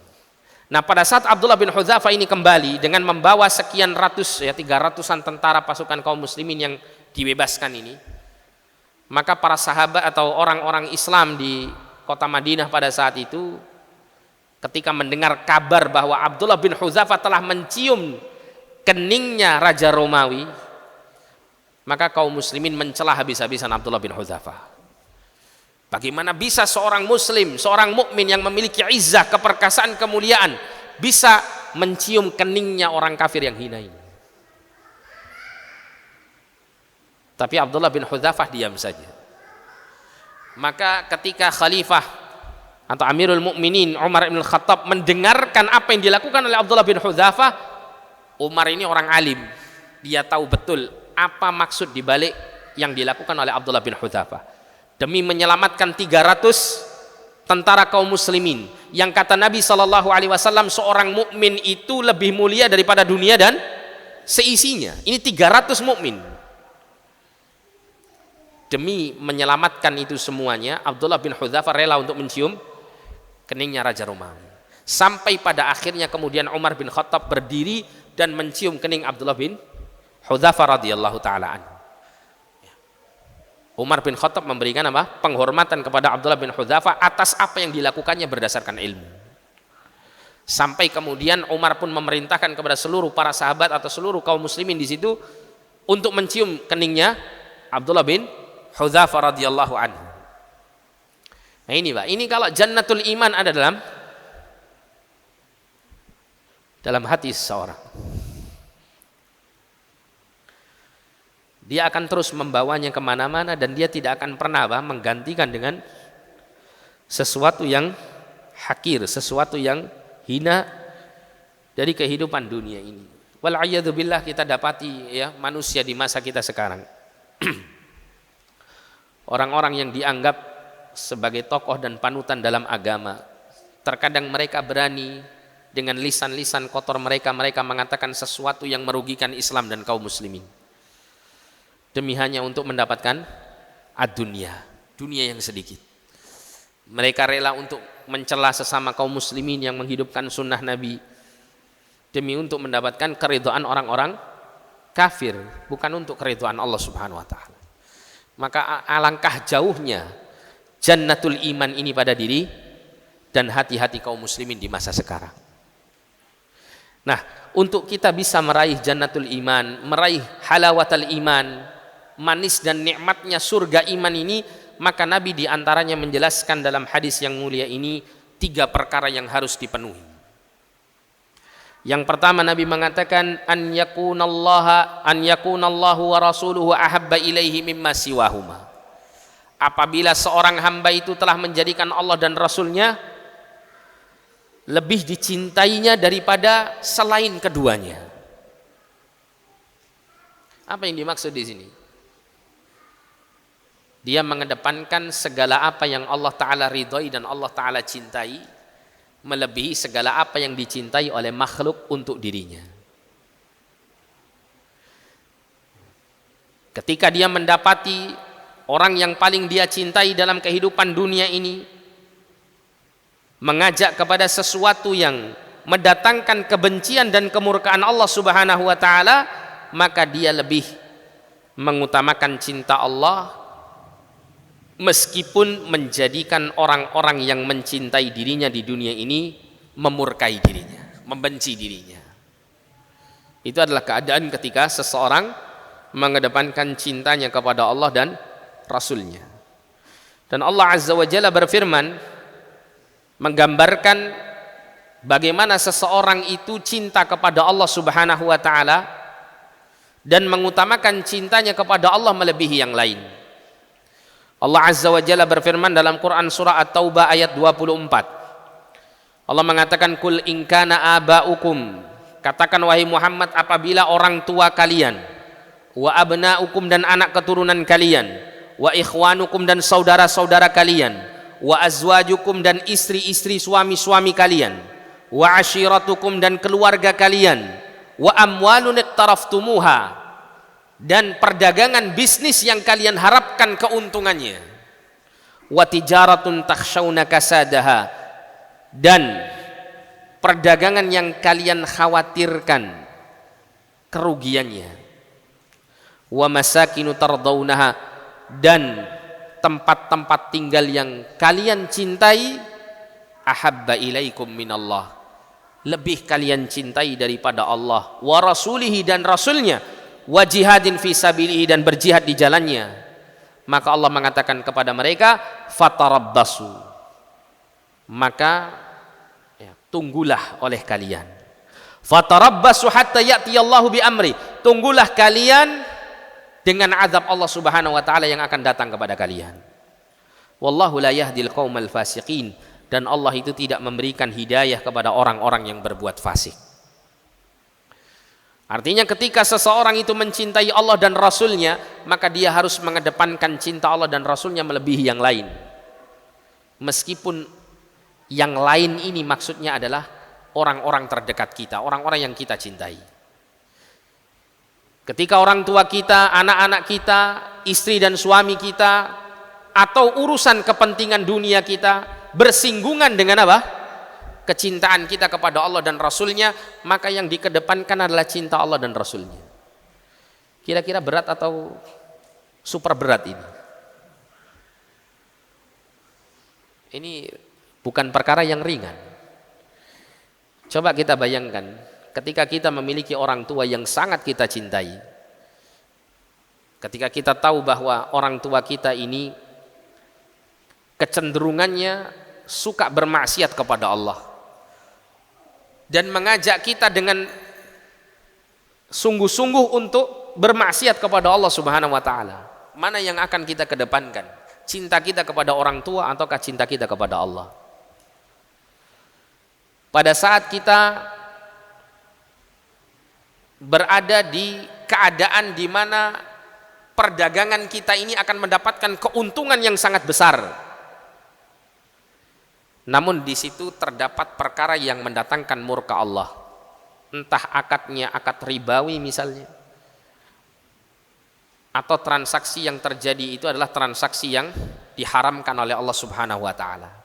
Nah, pada saat Abdullah bin Hudzafah ini kembali dengan membawa sekian ratus, ya 300-an tentara pasukan kaum muslimin yang dibebaskan ini, maka para sahabat atau orang-orang Islam di kota Madinah pada saat itu ketika mendengar kabar bahwa Abdullah bin Hudzafah telah mencium keningnya Raja Romawi, maka kaum muslimin mencela habis-habisan Abdullah bin Hudzafah. Bagaimana bisa seorang muslim, seorang mukmin yang memiliki izzah, keperkasaan, kemuliaan bisa mencium keningnya orang kafir yang hina ini? Tapi Abdullah bin Hudzafah diam saja. Maka ketika Khalifah atau Amirul Mukminin Umar bin Khattab mendengarkan apa yang dilakukan oleh Abdullah bin Hudzafah, Umar ini orang alim, dia tahu betul apa maksud dibalik yang dilakukan oleh Abdullah bin Hudzafah. Demi menyelamatkan 300 tentara kaum muslimin yang kata Nabi SAW, seorang mukmin itu lebih mulia daripada dunia dan seisinya. Ini 300 mukmin. Demi menyelamatkan itu semuanya, Abdullah bin Hudzafah rela untuk mencium keningnya Raja Romawi. Sampai pada akhirnya kemudian Umar bin Khattab berdiri dan mencium kening Abdullah bin Hudzafah radhiyallahu taala anhu. Umar bin Khattab memberikan apa? Penghormatan kepada Abdullah bin Hudzafah atas apa yang dilakukannya berdasarkan ilmu. Sampai kemudian Umar pun memerintahkan kepada seluruh para sahabat atau seluruh kaum muslimin di situ untuk mencium keningnya Abdullah bin Hudzafah radhiyallahu anhu. Nah ini Pak, ini kalau jannatul iman ada dalam hati seseorang, dia akan terus membawanya kemana-mana dan dia tidak akan pernah menggantikan dengan sesuatu yang hakir, sesuatu yang hina dari kehidupan dunia ini. Wal'ayyadzubillah, kita dapati ya manusia di masa kita sekarang orang-orang yang dianggap sebagai tokoh dan panutan dalam agama, terkadang mereka berani dengan lisan-lisan kotor mereka mengatakan sesuatu yang merugikan Islam dan kaum muslimin demi hanya untuk mendapatkan dunia yang sedikit. Mereka rela untuk mencela sesama kaum muslimin yang menghidupkan sunnah Nabi demi untuk mendapatkan keridhaan orang-orang kafir, bukan untuk keridhaan Allah Subhanahu wa taala. Maka alangkah jauhnya jannatul iman ini pada diri dan hati-hati kaum muslimin di masa sekarang. Nah, untuk kita bisa meraih jannatul iman, meraih halawatul iman, manis dan nikmatnya surga iman ini, maka Nabi diantaranya menjelaskan dalam hadis yang mulia ini 3 perkara yang harus dipenuhi. Yang pertama, Nabi mengatakan an yakunallahu wa rasuluhu ahabba ilaihi mimma siwahuma. Apabila seorang hamba itu telah menjadikan Allah dan Rasulnya lebih dicintainya daripada selain keduanya. Apa yang dimaksud di sini? Dia mengedepankan segala apa yang Allah Ta'ala ridhoi dan Allah Ta'ala cintai melebihi segala apa yang dicintai oleh makhluk untuk dirinya. Ketika dia mendapati orang yang paling dia cintai dalam kehidupan dunia ini mengajak kepada sesuatu yang mendatangkan kebencian dan kemurkaan Allah Subhanahu wa taala, maka dia lebih mengutamakan cinta Allah meskipun menjadikan orang-orang yang mencintai dirinya di dunia ini memurkai dirinya, membenci dirinya. Itu adalah keadaan ketika seseorang mengedepankan cintanya kepada Allah dan Rasulnya. Dan Allah Azza wa Jalla berfirman menggambarkan bagaimana seseorang itu cinta kepada Allah Subhanahu wa taala dan mengutamakan cintanya kepada Allah melebihi yang lain. Allah Azza wa Jalla berfirman dalam Quran surah At-Taubah ayat 24. Allah mengatakan kul in kana aba'ukum, katakan wahai Muhammad, apabila orang tua kalian, wa abna'ukum dan anak keturunan kalian, wa ikhwanukum dan saudara-saudara kalian, wa azwajukum dan istri-istri suami-suami kalian, wa ashiratukum dan keluarga kalian, wa amwalun iqtaraftumuha dan perdagangan bisnis yang kalian harapkan keuntungannya, wa tijaratun takhshawna kasadaha dan perdagangan yang kalian khawatirkan kerugiannya, wa masakinu tardawnaha dan tempat-tempat tinggal yang kalian cintai, ahabba ilaikum minallah, lebih kalian cintai daripada Allah, wa rasulihi dan rasulnya, wa jihadin fi sabilihi dan berjihad di jalannya. Maka Allah mengatakan kepada mereka fatarabbasu, maka tunggulah oleh kalian, fatarabbasu hatta ya'tiyallahu bi amri, tunggulah kalian dengan azab Allah Subhanahu wa taala yang akan datang kepada kalian. Wallahu la yahdil qaumal fasiqin, dan Allah itu tidak memberikan hidayah kepada orang-orang yang berbuat fasik. Artinya ketika seseorang itu mencintai Allah dan Rasulnya, maka dia harus mengedepankan cinta Allah dan Rasulnya melebihi yang lain. Meskipun yang lain ini maksudnya adalah orang-orang terdekat kita, orang-orang yang kita cintai. Ketika orang tua kita, anak-anak kita, istri dan suami kita, atau urusan kepentingan dunia kita bersinggungan dengan apa? Kecintaan kita kepada Allah dan Rasulnya, maka yang dikedepankan adalah cinta Allah dan Rasulnya. Kira-kira berat atau super berat ini? Ini bukan perkara yang ringan. Coba kita bayangkan, ketika kita memiliki orang tua yang sangat kita cintai, ketika kita tahu bahwa orang tua kita ini kecenderungannya suka bermaksiat kepada Allah dan mengajak kita dengan sungguh-sungguh untuk bermaksiat kepada Allah Subhanahu wa taala, mana yang akan kita kedepankan? Cinta kita kepada orang tua ataukah cinta kita kepada Allah? Pada saat kita berada di keadaan di mana perdagangan kita ini akan mendapatkan keuntungan yang sangat besar, namun di situ terdapat perkara yang mendatangkan murka Allah, entah akadnya akad ribawi misalnya, atau transaksi yang terjadi itu adalah transaksi yang diharamkan oleh Allah Subhanahu wa taala.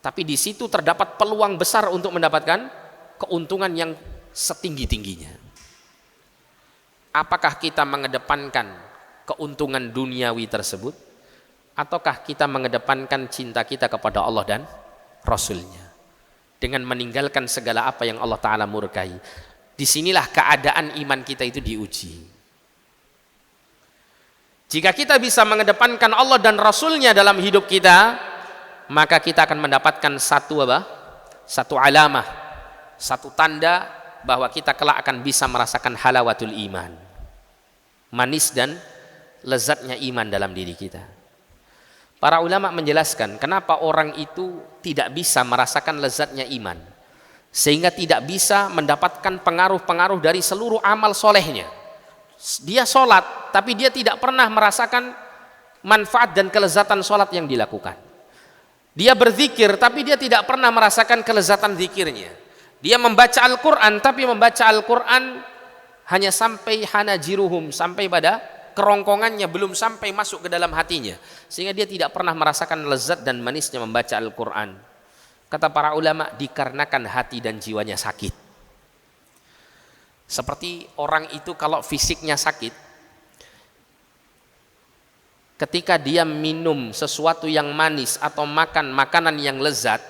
Tapi di situ terdapat peluang besar untuk mendapatkan keuntungan yang setinggi-tingginya. Apakah kita mengedepankan keuntungan duniawi tersebut, ataukah kita mengedepankan cinta kita kepada Allah dan Rasulnya dengan meninggalkan segala apa yang Allah Ta'ala murkai? Disinilah keadaan iman kita itu diuji. Jika kita bisa mengedepankan Allah dan Rasulnya dalam hidup kita, maka kita akan mendapatkan satu apa? Satu alamah, satu tanda bahwa kita kelak akan bisa merasakan halawatul iman, manis dan lezatnya iman dalam diri kita. Para ulama menjelaskan kenapa orang itu tidak bisa merasakan lezatnya iman, sehingga tidak bisa mendapatkan pengaruh-pengaruh dari seluruh amal solehnya. Dia sholat, tapi dia tidak pernah merasakan manfaat dan kelezatan sholat yang dilakukan. Dia berzikir, tapi dia tidak pernah merasakan kelezatan zikirnya. Dia membaca Al-Quran, tapi membaca Al-Quran hanya sampai hanajiruhum, sampai pada kerongkongannya, belum sampai masuk ke dalam hatinya, sehingga dia tidak pernah merasakan lezat dan manisnya membaca Al-Quran. Kata para ulama, dikarenakan hati dan jiwanya sakit. Seperti orang itu kalau fisiknya sakit, ketika dia minum sesuatu yang manis atau makan makanan yang lezat,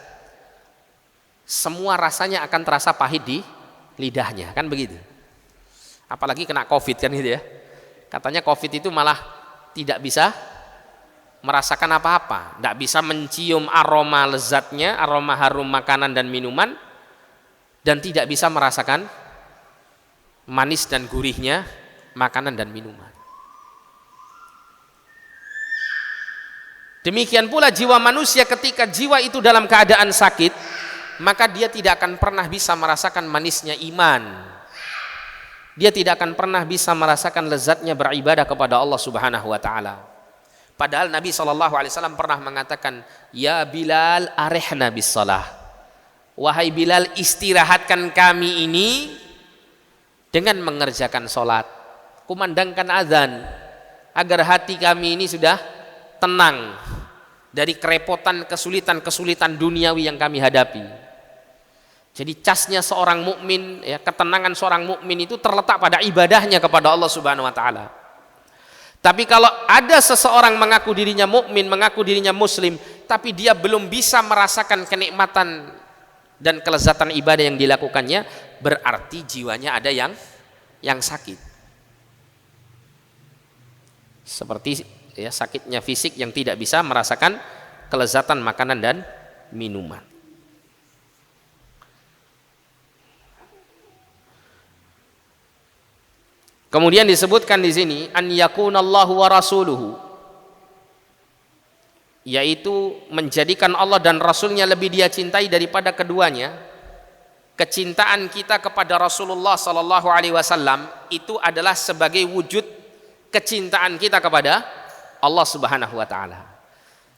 semua rasanya akan terasa pahit di lidahnya, kan begitu. Apalagi kena COVID kan gitu ya. Katanya COVID itu malah tidak bisa merasakan apa-apa, tidak bisa mencium aroma lezatnya, aroma harum makanan dan minuman, dan tidak bisa merasakan manis dan gurihnya makanan dan minuman. Demikian pula jiwa manusia, ketika jiwa itu dalam keadaan sakit, maka dia tidak akan pernah bisa merasakan manisnya iman. Dia tidak akan pernah bisa merasakan lezatnya beribadah kepada Allah Subhanahu wa taala. Padahal Nabi SAW pernah mengatakan, "Ya Bilal, arihna bis shalah." Wahai Bilal, istirahatkan kami ini dengan mengerjakan sholat, kumandangkan azan, agar hati kami ini sudah tenang dari kerepotan, kesulitan duniawi yang kami hadapi. Jadi casnya seorang mukmin, ya, ketenangan seorang mukmin itu terletak pada ibadahnya kepada Allah Subhanahu wa taala. Tapi kalau ada seseorang mengaku dirinya mukmin, mengaku dirinya muslim, tapi dia belum bisa merasakan kenikmatan dan kelezatan ibadah yang dilakukannya, berarti jiwanya ada yang sakit. Seperti ya, sakitnya fisik yang tidak bisa merasakan kelezatan makanan dan minuman. Kemudian disebutkan di sini an yakunallahu wa rasuluhu, yaitu menjadikan Allah dan Rasulnya lebih dia cintai daripada keduanya. Kecintaan kita kepada Rasulullah Sallallahu Alaihi Wasallam itu adalah sebagai wujud kecintaan kita kepada Allah Subhanahu Wa Taala.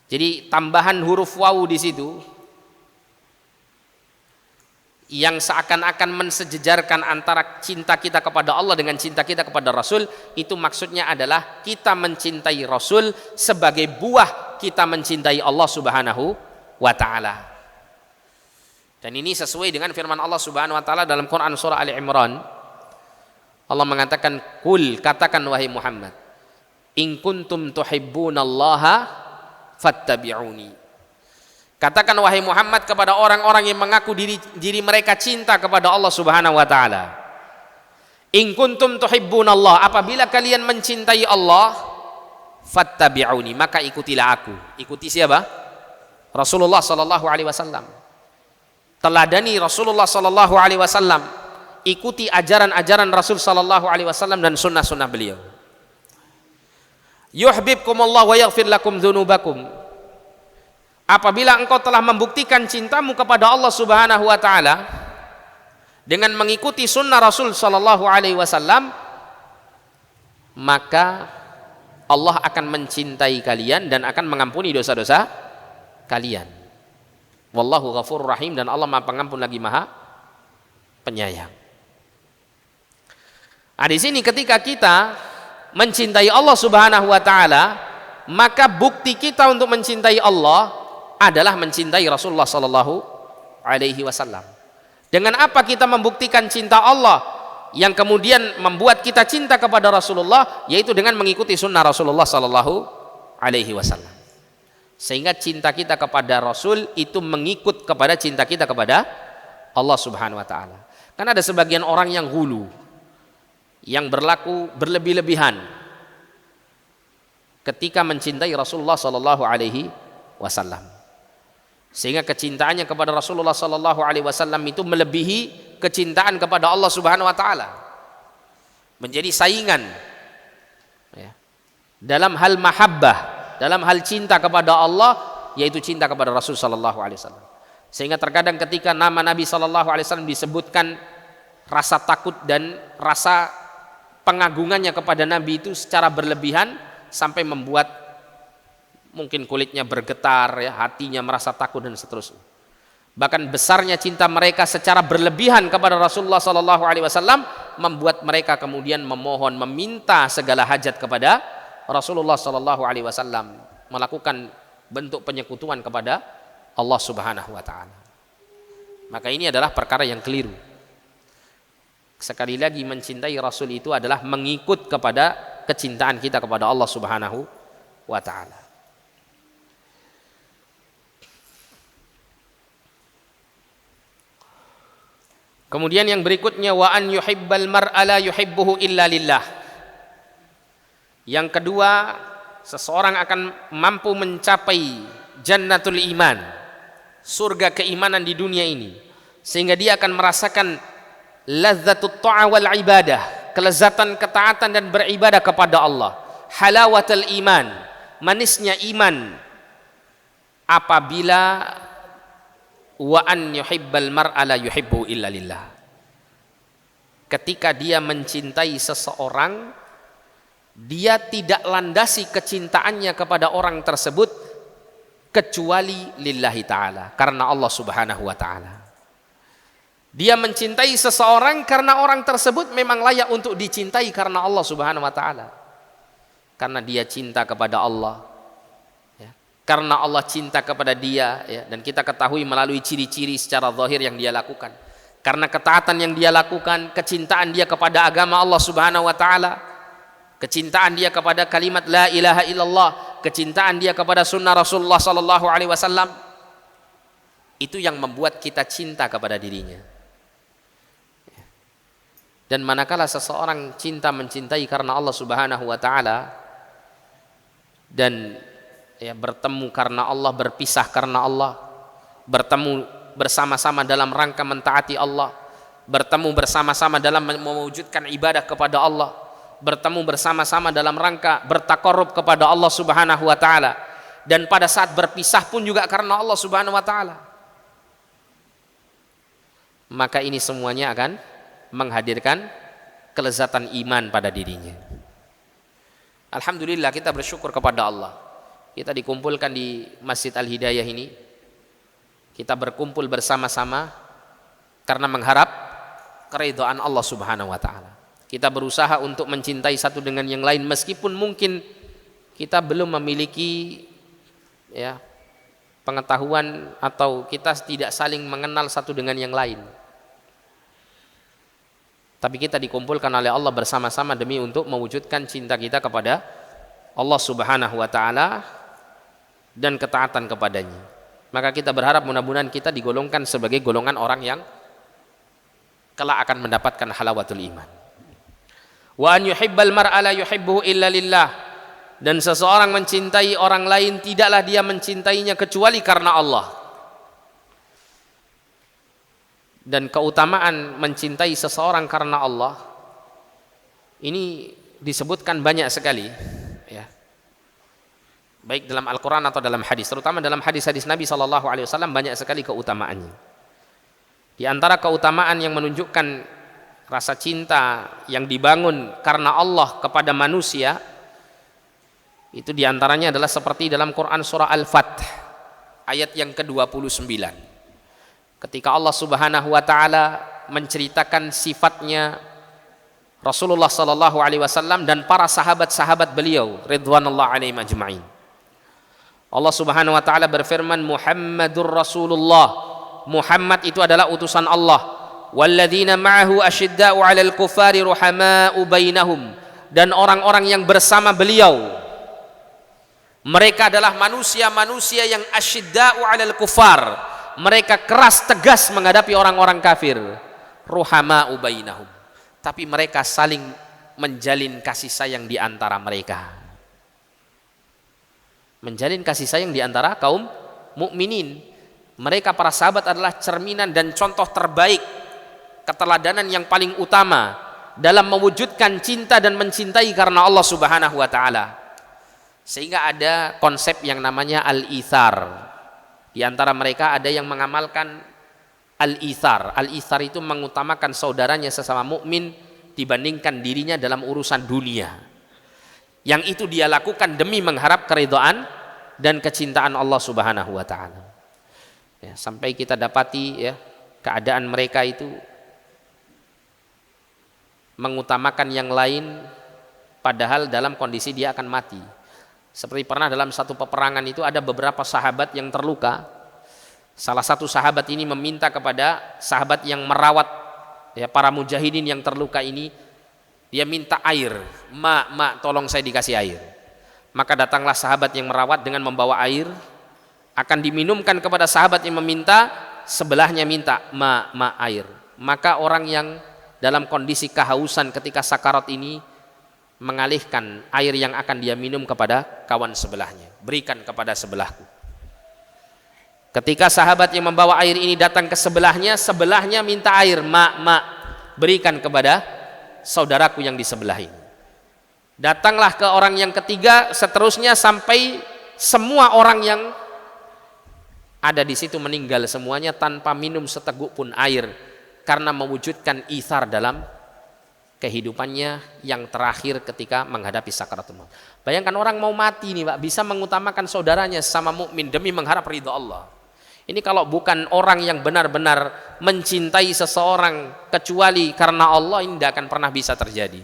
Jadi tambahan huruf wawu di situ yang seakan-akan mensejajarkan antara cinta kita kepada Allah dengan cinta kita kepada Rasul, itu maksudnya adalah kita mencintai Rasul sebagai buah kita mencintai Allah Subhanahu wa taala. Dan ini sesuai dengan firman Allah Subhanahu wa taala dalam Quran surah Ali Imran. Allah mengatakan, "Qul," katakan wahai Muhammad, "in kuntum tuhibbunallaha fattabi'uni." Katakan wahai Muhammad kepada orang-orang yang mengaku diri mereka cinta kepada Allah Subhanahu wa taala. In kuntum tuhibbunallah, apabila kalian mencintai Allah, fattabi'uni, maka ikutilah aku. Ikuti siapa? Rasulullah sallallahu alaihi wasallam. Teladani Rasulullah sallallahu alaihi wasallam. Ikuti ajaran-ajaran Rasul sallallahu alaihi wasallam dan sunnah-sunnah beliau. Yuhibbukumullah wa yaghfir lakum dzunubakum. Apabila engkau telah membuktikan cintamu kepada Allah Subhanahu wa taala dengan mengikuti sunnah Rasul sallallahu alaihi wasallam, maka Allah akan mencintai kalian dan akan mengampuni dosa-dosa kalian. Wallahu ghafurur rahim, dan Allah Maha Pengampun lagi Maha Penyayang. Nah, di sini ketika kita mencintai Allah Subhanahu wa taala, maka bukti kita untuk mencintai Allah adalah mencintai Rasulullah sallallahu alaihi wasallam. Dengan apa kita membuktikan cinta Allah yang kemudian membuat kita cinta kepada Rasulullah? Yaitu dengan mengikuti sunnah Rasulullah sallallahu alaihi wasallam. Sehingga cinta kita kepada Rasul itu mengikut kepada cinta kita kepada Allah Subhanahu wa taala. Kan ada sebagian orang yang hulu, yang berlaku berlebih-lebihan ketika mencintai Rasulullah sallallahu alaihi wasallam. Sehingga kecintaannya kepada Rasulullah sallallahu alaihi wasallam itu melebihi kecintaan kepada Allah Subhanahu wa taala. Menjadi saingan ya, dalam hal mahabbah, dalam hal cinta kepada Allah, yaitu cinta kepada Rasul sallallahu alaihi wasallam. Sehingga terkadang ketika nama Nabi sallallahu alaihi wasallam disebutkan, rasa takut dan rasa pengagungannya kepada Nabi itu secara berlebihan sampai membuat mungkin kulitnya bergetar, ya, hatinya merasa takut dan seterusnya. Bahkan besarnya cinta mereka secara berlebihan kepada Rasulullah sallallahu alaihi wasallam membuat mereka kemudian memohon, meminta segala hajat kepada Rasulullah sallallahu alaihi wasallam, melakukan bentuk penyekutuan kepada Allah Subhanahu wa taala. Maka ini adalah perkara yang keliru. Sekali lagi, mencintai Rasul itu adalah mengikut kepada kecintaan kita kepada Allah Subhanahu wa taala. Kemudian yang berikutnya, wa an yuhibbal mar'a la yuhibbuhu illa lillah. Yang kedua, seseorang akan mampu mencapai jannatul iman, surga keimanan di dunia ini, sehingga dia akan merasakan lazzatut ta'a wal ibadah, kelezatan ketaatan dan beribadah kepada Allah, halawatul iman, manisnya iman, apabila wa an yuhibbal mar'a la yuhibbu illa lillah. Ketika dia mencintai seseorang, dia tidak landasi kecintaannya kepada orang tersebut kecuali lillahi ta'ala, karena Allah Subhanahu wa ta'ala. Dia mencintai seseorang karena orang tersebut memang layak untuk dicintai karena Allah Subhanahu wa ta'ala. Karena dia cinta kepada Allah, karena Allah cinta kepada dia, ya, dan kita ketahui melalui ciri-ciri secara zahir yang dia lakukan. Karena ketaatan yang dia lakukan, kecintaan dia kepada agama Allah Subhanahu wa taala, kecintaan dia kepada kalimat la ilaha illallah, kecintaan dia kepada sunnah Rasulullah sallallahu alaihi wasallam, itu yang membuat kita cinta kepada dirinya. Dan manakala seseorang cinta mencintai karena Allah Subhanahu wa taala dan ya, bertemu karena Allah, berpisah karena Allah, bertemu bersama-sama dalam rangka mentaati Allah, bertemu bersama-sama dalam mewujudkan ibadah kepada Allah, bertemu bersama-sama dalam rangka bertakarrub kepada Allah Subhanahu wa taala, dan pada saat berpisah pun juga karena Allah Subhanahu wa taala. Maka ini semuanya akan menghadirkan kelezatan iman pada dirinya. Alhamdulillah, kita bersyukur kepada Allah. Kita dikumpulkan di Masjid Al-Hidayah ini. Kita berkumpul bersama-sama karena mengharap keridhaan Allah Subhanahu wa taala. Kita berusaha untuk mencintai satu dengan yang lain meskipun mungkin kita belum memiliki ya pengetahuan atau kita tidak saling mengenal satu dengan yang lain. Tapi kita dikumpulkan oleh Allah bersama-sama demi untuk mewujudkan cinta kita kepada Allah Subhanahu wa taala dan ketaatan kepadanya. Maka kita berharap mudah-mudahan kita digolongkan sebagai golongan orang yang kelak akan mendapatkan halawatul iman. Wa an yuhibbal mar'a la yuhibbuhu illa lillah. Dan seseorang mencintai orang lain tidaklah dia mencintainya kecuali karena Allah. Dan keutamaan mencintai seseorang karena Allah ini disebutkan banyak sekali, ya. Baik dalam Al-Quran atau dalam hadis, terutama dalam hadis-hadis Nabi SAW banyak sekali keutamaannya. Di antara keutamaan yang menunjukkan rasa cinta yang dibangun karena Allah kepada manusia, itu diantaranya adalah seperti dalam Quran surah Al-Fath ayat yang ke-29. Ketika Allah Subhanahu wa taala menceritakan sifatnya Rasulullah sallallahu alaihi wasallam dan para sahabat-sahabat beliau ridwanullah alaihim ajma'in. Allah Subhanahu wa taala berfirman, Muhammadur Rasulullah, Muhammad itu adalah utusan Allah. Walladzina ma'ahu asyidda'u 'alal kufari ruhama'u bainahum, dan orang-orang yang bersama beliau mereka adalah manusia-manusia yang asyidda'u 'alal kufar, mereka keras tegas menghadapi orang-orang kafir. ruhama'u bainahum. Tapi mereka saling menjalin kasih sayang di antara mereka. Menjalin kasih sayang di antara kaum mukminin. Mereka para sahabat adalah cerminan dan contoh terbaik, keteladanan yang paling utama dalam mewujudkan cinta dan mencintai karena Allah Subhanahu wa taala. Sehingga ada konsep yang namanya al-ithar. Di antara mereka ada yang mengamalkan al-ithar. Al-ithar itu mengutamakan saudaranya sesama mukmin dibandingkan dirinya dalam urusan dunia. Yang itu dia lakukan demi mengharap keridhaan dan kecintaan Allah Subhanahu wa taala. Ya, sampai kita dapati ya keadaan mereka itu mengutamakan yang lain padahal dalam kondisi dia akan mati. Seperti pernah dalam satu peperangan itu ada beberapa sahabat yang terluka. Salah satu sahabat ini meminta kepada sahabat yang merawat ya para mujahidin yang terluka ini, dia minta air. Ma, tolong saya dikasih air. Maka datanglah sahabat yang merawat dengan membawa air, akan diminumkan kepada sahabat yang meminta, sebelahnya minta ma air. Maka orang yang dalam kondisi kehausan ketika sakarat ini mengalihkan air yang akan dia minum kepada kawan sebelahnya. Berikan kepada sebelahku. Ketika sahabat yang membawa air ini datang ke sebelahnya, sebelahnya minta air, ma berikan kepada saudaraku yang di sebelah ini. Datanglah ke orang yang ketiga, seterusnya sampai semua orang yang ada di situ meninggal semuanya tanpa minum seteguk pun air, karena mewujudkan ithar dalam kehidupannya yang terakhir ketika menghadapi sakaratul maut. Bayangkan orang mau mati nih Pak, bisa mengutamakan saudaranya sama mukmin demi mengharap ridha Allah. Ini kalau bukan orang yang benar-benar mencintai seseorang kecuali karena Allah, ini tidak akan pernah bisa terjadi.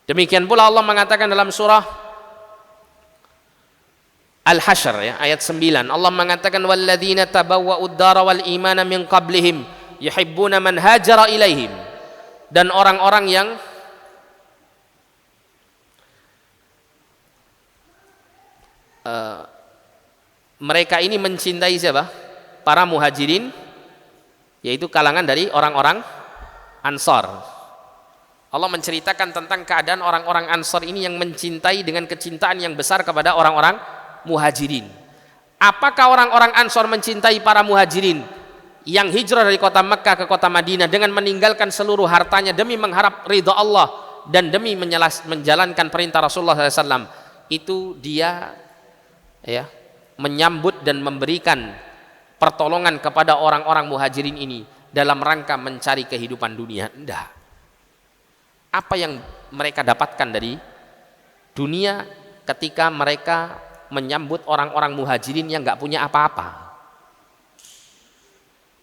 Demikian pula Allah mengatakan dalam surah Al-Hasyr ya, ayat 9. Allah mengatakan walladzina tabawwa'ud dara wal imana min qablihim yuhibbuna man hajara ilaihim. Dan orang-orang yang mereka ini mencintai siapa? Para muhajirin, yaitu kalangan dari orang-orang Ansar. Allah menceritakan tentang keadaan orang-orang Ansar ini yang mencintai dengan kecintaan yang besar kepada orang-orang muhajirin. Apakah orang-orang Ansar mencintai para muhajirin yang hijrah dari kota Mekkah ke kota Madinah dengan meninggalkan seluruh hartanya demi mengharap ridha Allah dan demi menjalankan perintah Rasulullah SAW? Itu dia ya menyambut dan memberikan pertolongan kepada orang-orang muhajirin ini dalam rangka mencari kehidupan dunia. Enggak. Apa yang mereka dapatkan dari dunia ketika mereka menyambut orang-orang muhajirin yang enggak punya apa-apa?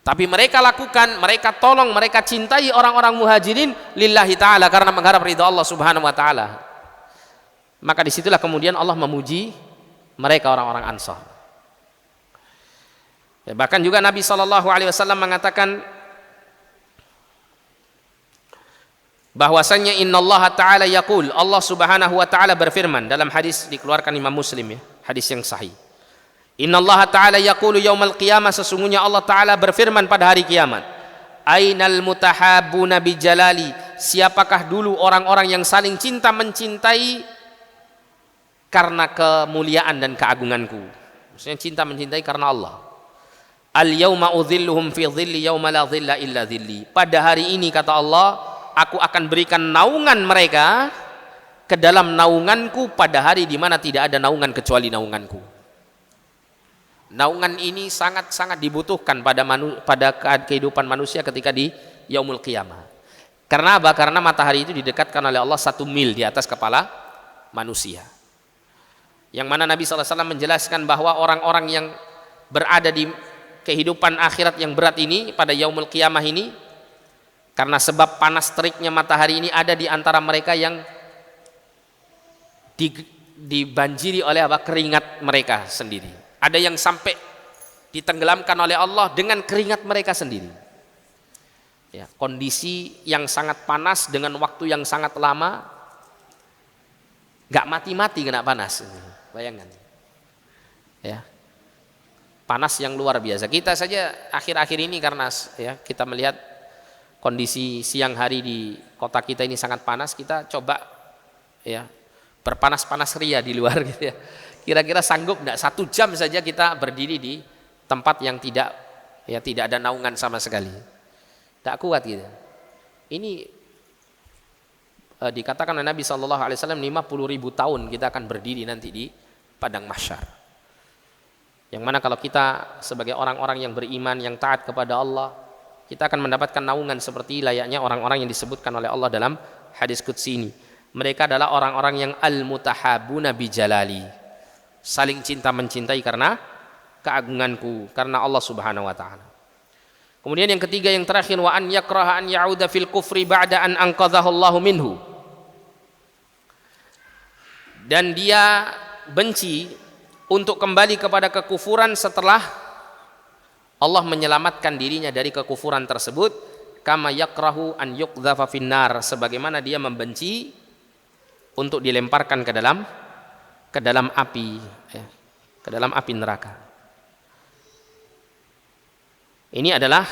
Tapi mereka lakukan, mereka tolong, mereka cintai orang-orang muhajirin lillahi ta'ala, karena mengharap ridha Allah Subhanahu wa ta'ala. Maka disitulah kemudian Allah memuji mereka orang-orang Ansar. Bahkan juga Nabi SAW mengatakan bahwasanya innallaha ta'ala yaqul, Allah Subhanahu wa ta'ala berfirman dalam hadis dikeluarkan Imam Muslim ya, hadis yang sahih. Innallaha ta'ala yaqulu yaumal qiyamah, sesungguhnya Allah Ta'ala berfirman pada hari kiamat, ainal mutahabbuna bijalali, siapakah dulu orang-orang yang saling cinta mencintai karena kemuliaan dan keagunganku. Maksudnya cinta mencintai karena Allah. Al yauma udhilluhum fi dhilli yauma la dhilla illa dhilli. Pada hari ini kata Allah, aku akan berikan naungan mereka ke dalam naunganku pada hari di mana tidak ada naungan kecuali naunganku. Naungan ini sangat-sangat dibutuhkan pada kehidupan manusia ketika di yaumul qiyamah. Karena apa? Karena matahari itu didekatkan oleh Allah 1 mil di atas kepala manusia. Yang mana Nabi SAW menjelaskan bahwa orang-orang yang berada di kehidupan akhirat yang berat ini pada yaumul qiyamah ini, karena sebab panas teriknya matahari ini, ada di antara mereka yang dibanjiri oleh keringat mereka sendiri. Ada yang sampai ditenggelamkan oleh Allah dengan keringat mereka sendiri. Ya, kondisi yang sangat panas dengan waktu yang sangat lama, nggak mati-mati kena panas. Bayangkan. Ya. panas yang luar biasa. Kita saja akhir-akhir ini karena ya kita melihat kondisi siang hari di kota kita ini sangat panas, kita coba ya berpanas-panas ria di luar gitu ya. Kira-kira sanggup enggak 1 jam saja kita berdiri di tempat yang tidak ada naungan sama sekali. Tak kuat gitu. Ini dikatakan oleh Nabi SAW 50.000 tahun kita akan berdiri nanti di padang mahsyar. Yang mana kalau kita sebagai orang-orang yang beriman, yang taat kepada Allah, kita akan mendapatkan naungan seperti layaknya orang-orang yang disebutkan oleh Allah dalam hadis qudsi ini. Mereka adalah orang-orang yang al-mutahabuna bijalali, saling cinta mencintai karena keagunganku, karena Allah Subhanahu wa taala. Kemudian yang ketiga, yang terakhir, wa an yakraha an ya'uda fil kufri ba'da an anqadhahu Allahu minhu. Dan dia benci untuk kembali kepada kekufuran setelah Allah menyelamatkan dirinya dari kekufuran tersebut, kama yakrahu an yuqdhafa finnar, sebagaimana dia membenci untuk dilemparkan ke dalam api, ke dalam api neraka. Ini adalah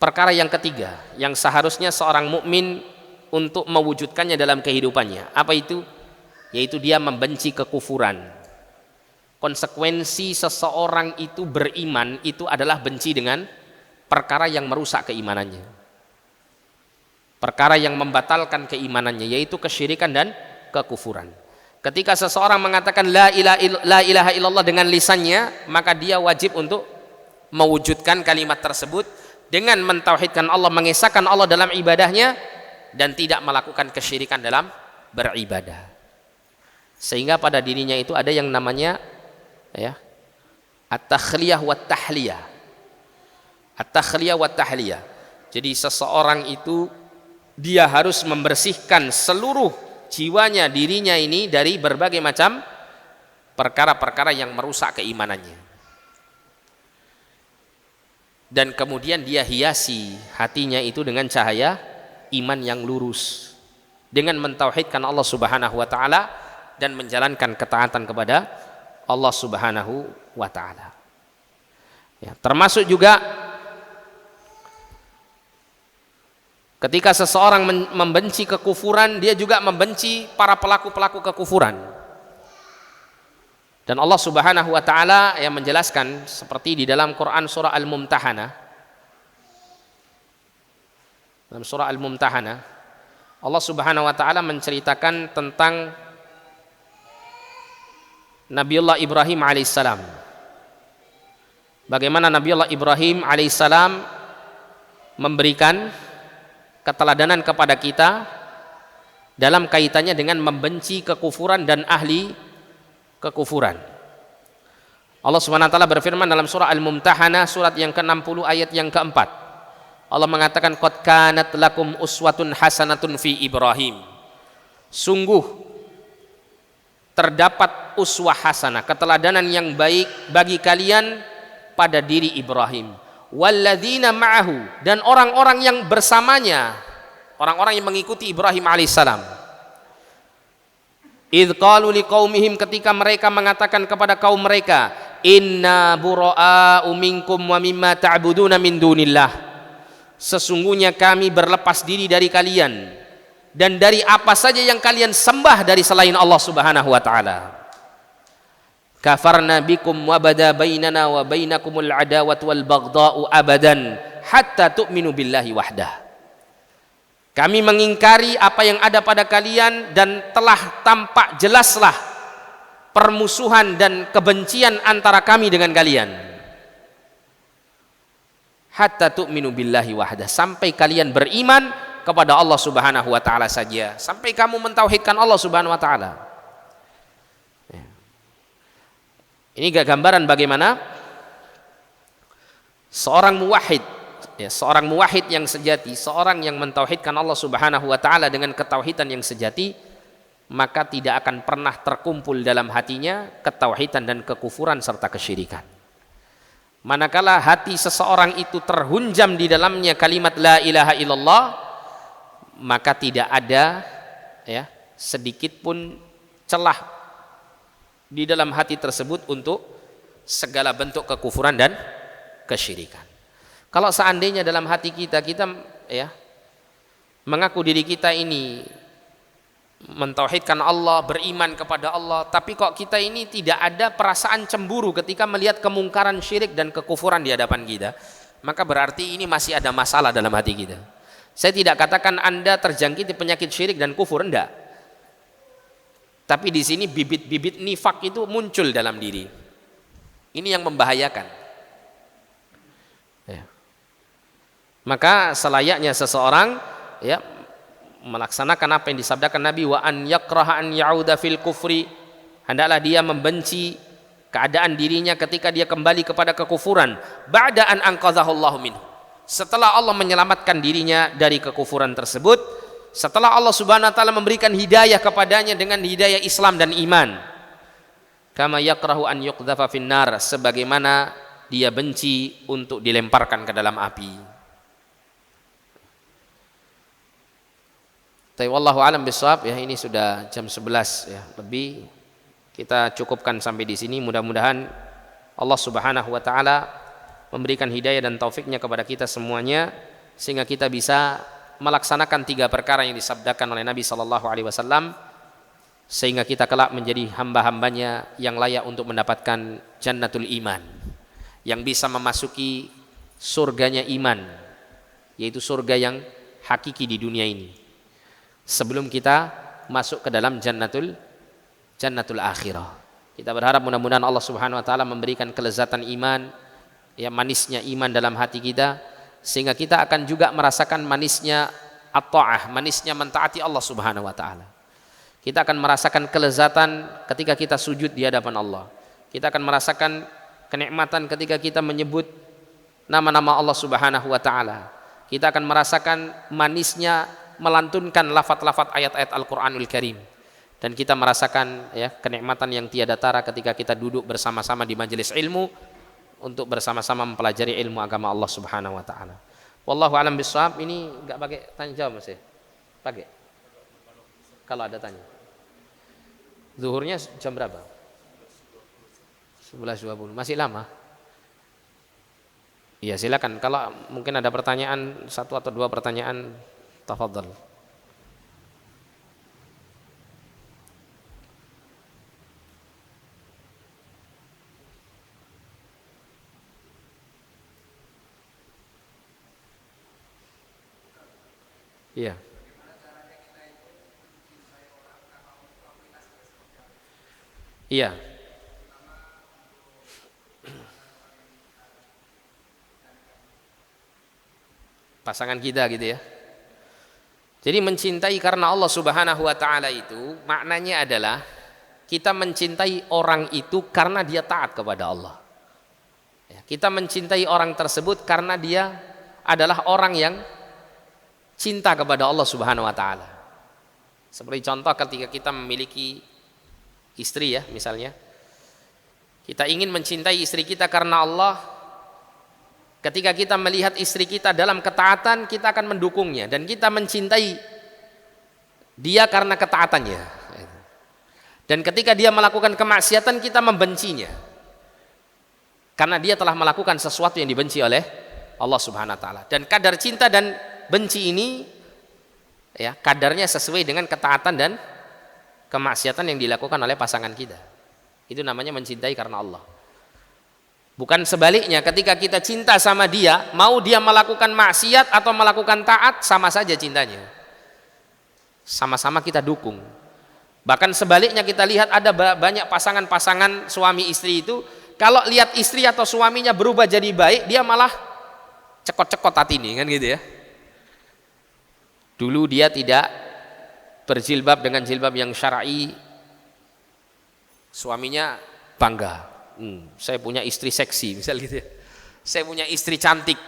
perkara yang ketiga yang seharusnya seorang mukmin untuk mewujudkannya dalam kehidupannya. Apa itu? Yaitu dia membenci kekufuran. Konsekuensi seseorang itu beriman itu adalah benci dengan perkara yang merusak keimanannya, perkara yang membatalkan keimanannya, yaitu kesyirikan dan kekufuran. Ketika seseorang mengatakan la ilaha illallah dengan lisannya, maka dia wajib untuk mewujudkan kalimat tersebut dengan mentauhidkan Allah, mengesahkan Allah dalam ibadahnya, dan tidak melakukan kesyirikan dalam beribadah. Sehingga pada dirinya itu ada yang namanya at-takhliyah wa tahliyah. At-takhliyah wa tahliyah. Jadi seseorang itu dia harus membersihkan seluruh jiwanya, dirinya ini dari berbagai macam perkara-perkara yang merusak keimanannya. Dan kemudian dia hiasi hatinya itu dengan cahaya iman yang lurus, dengan mentauhidkan Allah Subhanahu wa taala dan menjalankan ketaatan kepada Allah Subhanahu wa taala. Ya, termasuk juga ketika seseorang membenci kekufuran, dia juga membenci para pelaku-pelaku kekufuran. Dan Allah Subhanahu wa taala yang menjelaskan seperti di dalam Quran surah Al-Mumtahanah. Dalam surah Al-Mumtahanah, Allah Subhanahu wa taala menceritakan tentang Nabiullah Ibrahim alaihissalam. Bagaimana Nabiullah Ibrahim alaihissalam memberikan keteladanan kepada kita dalam kaitannya dengan membenci kekufuran dan ahli kekufuran. Allah Subhanahu wa taala berfirman dalam surah Al-Mumtahanah surat yang ke-60 ayat yang ke-4. Allah mengatakan qad kanat lakum uswatun hasanatun fi Ibrahim. Sungguh terdapat uswah hasanah, keteladanan yang baik bagi kalian pada diri Ibrahim. Walladzina ma'ahu, dan orang-orang yang bersamanya, orang-orang yang mengikuti Ibrahim alaihissalam. Idh qalu liqaumihim, ketika mereka mengatakan kepada kaum mereka, inna bura'a'u minkum wa mimma ta'buduna min dunillah, sesungguhnya kami berlepas diri dari kalian dan dari apa saja yang kalian sembah dari selain Allah Subhanahu wa taala. Kafarna bikum wa bada bainana wa bainakumul adawatu wal baghdha'u abadan hatta tu'minu billahi wahdah. Kami mengingkari apa yang ada pada kalian dan telah tampak jelaslah permusuhan dan kebencian antara kami dengan kalian. Hatta tu'minu billahi wahdah, sampai kalian beriman kepada Allah Subhanahu wa taala saja, sampai kamu mentauhidkan Allah Subhanahu wa taala. Ini gambaran bagaimana seorang muwahhid, seorang muwahhid yang sejati, seorang yang mentauhidkan Allah Subhanahu wa taala dengan ketauhidan yang sejati, maka tidak akan pernah terkumpul dalam hatinya ketauhidan dan kekufuran serta kesyirikan. Manakala hati seseorang itu terhunjam di dalamnya kalimat la ilaha illallah, maka tidak ada sedikit pun celah di dalam hati tersebut untuk segala bentuk kekufuran dan kesyirikan. Kalau seandainya dalam hati kita ya mengaku diri kita ini mentauhidkan Allah, beriman kepada Allah, tapi kok kita ini tidak ada perasaan cemburu ketika melihat kemungkaran syirik dan kekufuran di hadapan kita, maka berarti ini masih ada masalah dalam hati kita. Saya tidak katakan Anda terjangkiti penyakit syirik dan kufur, enggak. Tapi di sini bibit-bibit nifak itu muncul dalam diri. Ini yang membahayakan. Ya. Maka selayaknya seseorang ya melaksanakan apa yang disabdakan Nabi, wa an yakraha an ya'uda fil kufri, hendaklah dia membenci keadaan dirinya ketika dia kembali kepada kekufuran, ba'da an anqadhahu Allahu minhu, setelah Allah menyelamatkan dirinya dari kekufuran tersebut, setelah Allah Subhanahu wa taala memberikan hidayah kepadanya dengan hidayah Islam dan iman. Kama yakrahu an yuqdhafa finnar, sebagaimana dia benci untuk dilemparkan ke dalam api. Tapi wallahu alam bisawab, ya ini sudah jam 11 ya lebih. Kita cukupkan sampai di sini. Mudah-mudahan Allah Subhanahu wa taala memberikan hidayah dan taufiknya kepada kita semuanya sehingga kita bisa melaksanakan 3 perkara yang disabdakan oleh Nabi sallallahu alaihi wasallam, sehingga kita kelak menjadi hamba-hambanya yang layak untuk mendapatkan jannatul iman, yang bisa memasuki surganya iman, yaitu surga yang hakiki di dunia ini, sebelum kita masuk ke dalam jannatul akhirah. Kita berharap mudah-mudahan Allah Subhanahu wa taala memberikan kelezatan iman, ya manisnya iman dalam hati kita, sehingga kita akan juga merasakan manisnya at-ta'ah, manisnya mentaati Allah Subhanahu wa taala. Kita akan merasakan kelezatan ketika kita sujud di hadapan Allah. Kita akan merasakan kenikmatan ketika kita menyebut nama-nama Allah Subhanahu wa taala. Kita akan merasakan manisnya melantunkan lafaz-lafaz ayat-ayat Al-Qur'anul Karim, dan kita merasakan ya kenikmatan yang tiada tara ketika kita duduk bersama-sama di majelis ilmu untuk bersama-sama mempelajari ilmu agama Allah Subhanahu wa taala. Wallahu alam bissawab. Ini enggak pakai tanya jawab Mas ya? Pakai. Kalau ada tanya. Zuhurnya jam berapa? 11.20. Masih lama? Iya, silakan. Kalau mungkin ada pertanyaan, 1 atau 2 pertanyaan, tafadhal. Iya. Iya. Pasangan kita gitu ya. Jadi mencintai karena Allah Subhanahu wa taala itu maknanya adalah kita mencintai orang itu karena dia taat kepada Allah. Ya, kita mencintai orang tersebut karena dia adalah orang yang cinta kepada Allah Subhanahu wa taala. Seperti contoh ketika kita memiliki istri ya, misalnya. Kita ingin mencintai istri kita karena Allah. Ketika kita melihat istri kita dalam ketaatan, kita akan mendukungnya, dan kita mencintai dia karena ketaatannya. Dan ketika dia melakukan kemaksiatan, kita membencinya karena dia telah melakukan sesuatu yang dibenci oleh Allah Subhanahu wa taala. Dan kadar cinta dan benci ini ya kadarnya sesuai dengan ketaatan dan kemaksiatan yang dilakukan oleh pasangan kita. Itu namanya mencintai karena Allah. Bukan sebaliknya, ketika kita cinta sama dia, mau dia melakukan maksiat atau melakukan taat, sama saja cintanya. Sama-sama kita dukung. Bahkan sebaliknya kita lihat ada banyak pasangan-pasangan suami istri itu, kalau lihat istri atau suaminya berubah jadi baik, dia malah cekot-cekot hati ini, kan gitu ya. Dulu dia tidak berjilbab dengan jilbab yang syar'i, suaminya bangga. Saya punya istri seksi, misal gitu ya. Saya punya istri cantik.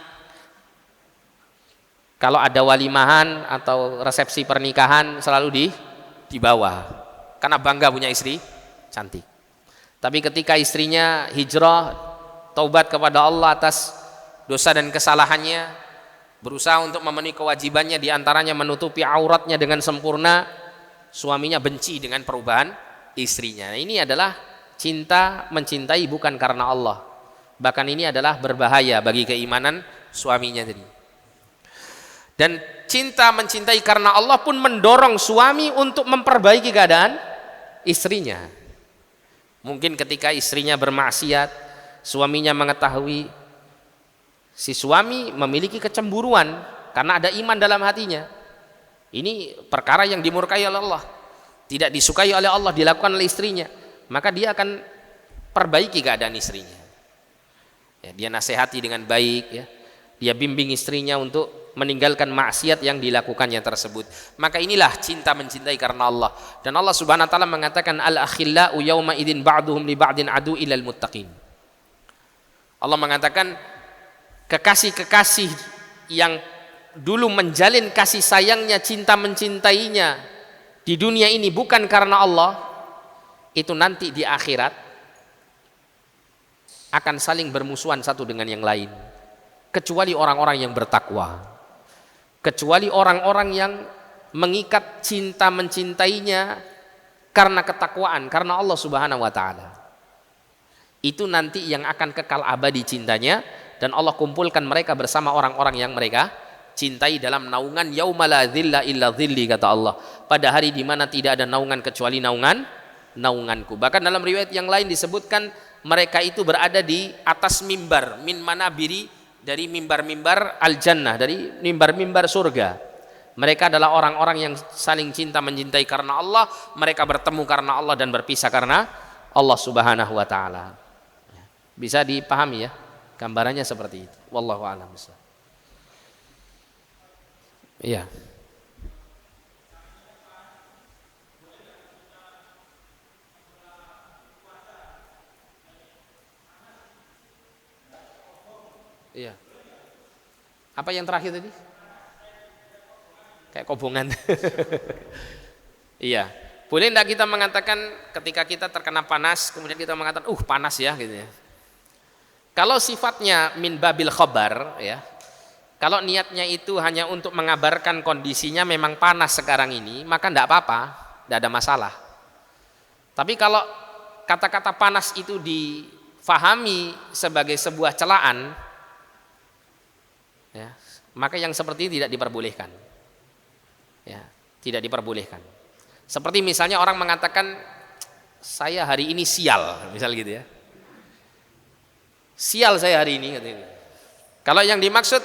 Kalau ada walimahan atau resepsi pernikahan selalu di bawah, karena bangga punya istri cantik. Tapi ketika istrinya hijrah, taubat kepada Allah atas dosa dan kesalahannya, berusaha untuk memenuhi kewajibannya, diantaranya menutupi auratnya dengan sempurna, suaminya benci dengan perubahan istrinya. Ini adalah cinta mencintai bukan karena Allah. Bahkan ini adalah berbahaya bagi keimanan suaminya tadi. Dan cinta mencintai karena Allah pun mendorong suami untuk memperbaiki keadaan istrinya. Mungkin ketika istrinya bermaksiat, suaminya mengetahui, si suami memiliki kecemburuan karena ada iman dalam hatinya. Ini perkara yang dimurkai oleh Allah, tidak disukai oleh Allah, dilakukan oleh istrinya, maka dia akan perbaiki keadaan istrinya. Ya, dia nasihati dengan baik, ya. Dia bimbing istrinya untuk meninggalkan maksiat yang dilakukannya tersebut. Maka inilah cinta mencintai karena Allah. Dan Allah Subhanahu wa taala mengatakan al-akhillau yauma idzin ba'duhum li ba'din adu ilal muttaqin. Allah mengatakan kekasih-kekasih yang dulu menjalin kasih sayangnya, cinta mencintainya di dunia ini bukan karena Allah, itu nanti di akhirat akan saling bermusuhan satu dengan yang lain, kecuali orang-orang yang bertakwa, kecuali orang-orang yang mengikat cinta mencintainya karena ketakwaan, karena Allah Subhanahu wa taala. Itu nanti yang akan kekal abadi cintanya, dan Allah kumpulkan mereka bersama orang-orang yang mereka cintai dalam naungan yauma la dzilla illa dzilli, kata Allah, pada hari di mana tidak ada naungan kecuali naunganku. Bahkan dalam riwayat yang lain disebutkan mereka itu berada di atas mimbar min manabiri, dari mimbar-mimbar al-jannah, dari mimbar-mimbar surga. Mereka adalah orang-orang yang saling cinta mencintai karena Allah, mereka bertemu karena Allah dan berpisah karena Allah Subhanahu wa taala. Bisa dipahami ya, gambarannya seperti itu. Wallahu a'lam. Iya. Iya. Apa yang terakhir tadi? Kayak kobongan. Iya. Boleh tidak kita mengatakan ketika kita terkena panas, kemudian kita mengatakan, panas ya, gitu ya. Kalau sifatnya min babil khobar, ya. Kalau niatnya itu hanya untuk mengabarkan kondisinya memang panas sekarang ini, maka tidak apa-apa, tidak ada masalah. Tapi kalau kata-kata panas itu difahami sebagai sebuah celaan, ya, maka yang seperti ini tidak diperbolehkan. Ya, tidak diperbolehkan. Seperti misalnya orang mengatakan saya hari ini sial, misal gitu ya. Sial saya hari ini, katanya. Kalau yang dimaksud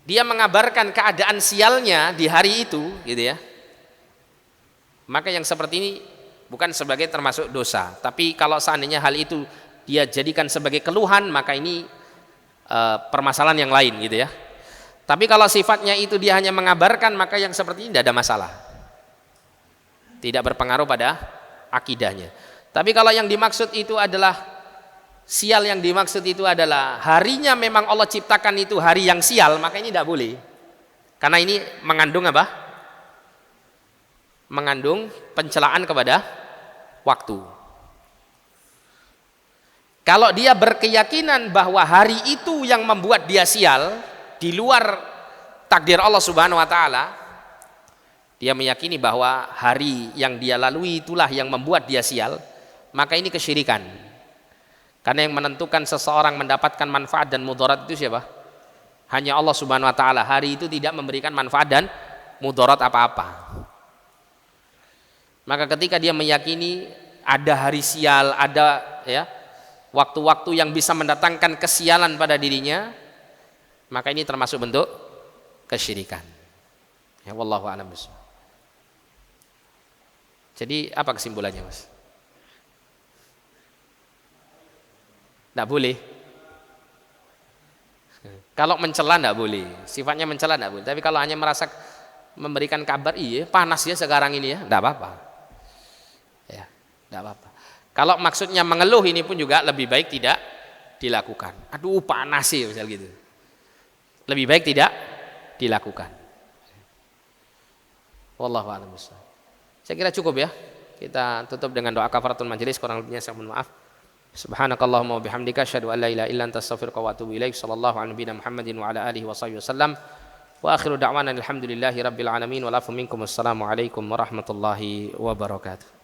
dia mengabarkan keadaan sialnya di hari itu, gitu ya. Maka yang seperti ini bukan sebagai termasuk dosa. Tapi kalau seandainya hal itu dia jadikan sebagai keluhan, maka ini permasalahan yang lain, gitu ya. Tapi kalau sifatnya itu dia hanya mengabarkan, maka yang seperti ini tidak ada masalah, tidak berpengaruh pada akidahnya. Tapi kalau yang dimaksud itu adalah sial, yang dimaksud itu adalah harinya memang Allah ciptakan itu hari yang sial, maka ini tidak boleh. Karena ini mengandung apa? Mengandung pencelaan kepada waktu. Kalau dia berkeyakinan bahwa hari itu yang membuat dia sial, di luar takdir Allah Subhanahu wa taala, dia meyakini bahwa hari yang dia lalui itulah yang membuat dia sial, maka ini kesyirikan. Karena yang menentukan seseorang mendapatkan manfaat dan mudarat itu siapa? Hanya Allah Subhanahu wa taala. Hari itu tidak memberikan manfaat dan mudarat apa-apa. Maka ketika dia meyakini ada hari sial, ada ya waktu-waktu yang bisa mendatangkan kesialan pada dirinya, maka ini termasuk bentuk kesyirikan. Ya, wallahu a'lam bishawab. Jadi apa kesimpulannya, Mas? Tidak boleh. Kalau mencela tidak boleh, sifatnya mencela tidak boleh. Tapi kalau hanya merasa memberikan kabar, iya panas ya sekarang ini ya, tidak apa-apa. Ya, tidak apa-apa. Kalau maksudnya mengeluh, ini pun juga lebih baik tidak dilakukan. Aduh panas sih, misal gitu. Lebih baik tidak dilakukan. Wallahu a'lam bishawab. Saya kira cukup ya. Kita tutup dengan doa kafaratul majelis, kurang lebihnya saya mohon maaf. Subhanakallahumma wa bihamdika asyhadu an la ilaha illa anta astaghfiruka wa atubu ilaik. Sallallahu ala nabiyyina Muhammadin wa ala alihi wa sahbihi wasallam. Wa akhiru da'wana alhamdulillahi rabbil alamin wa lafu minkum. Assalamu alaikum warahmatullahi wabarakatuh.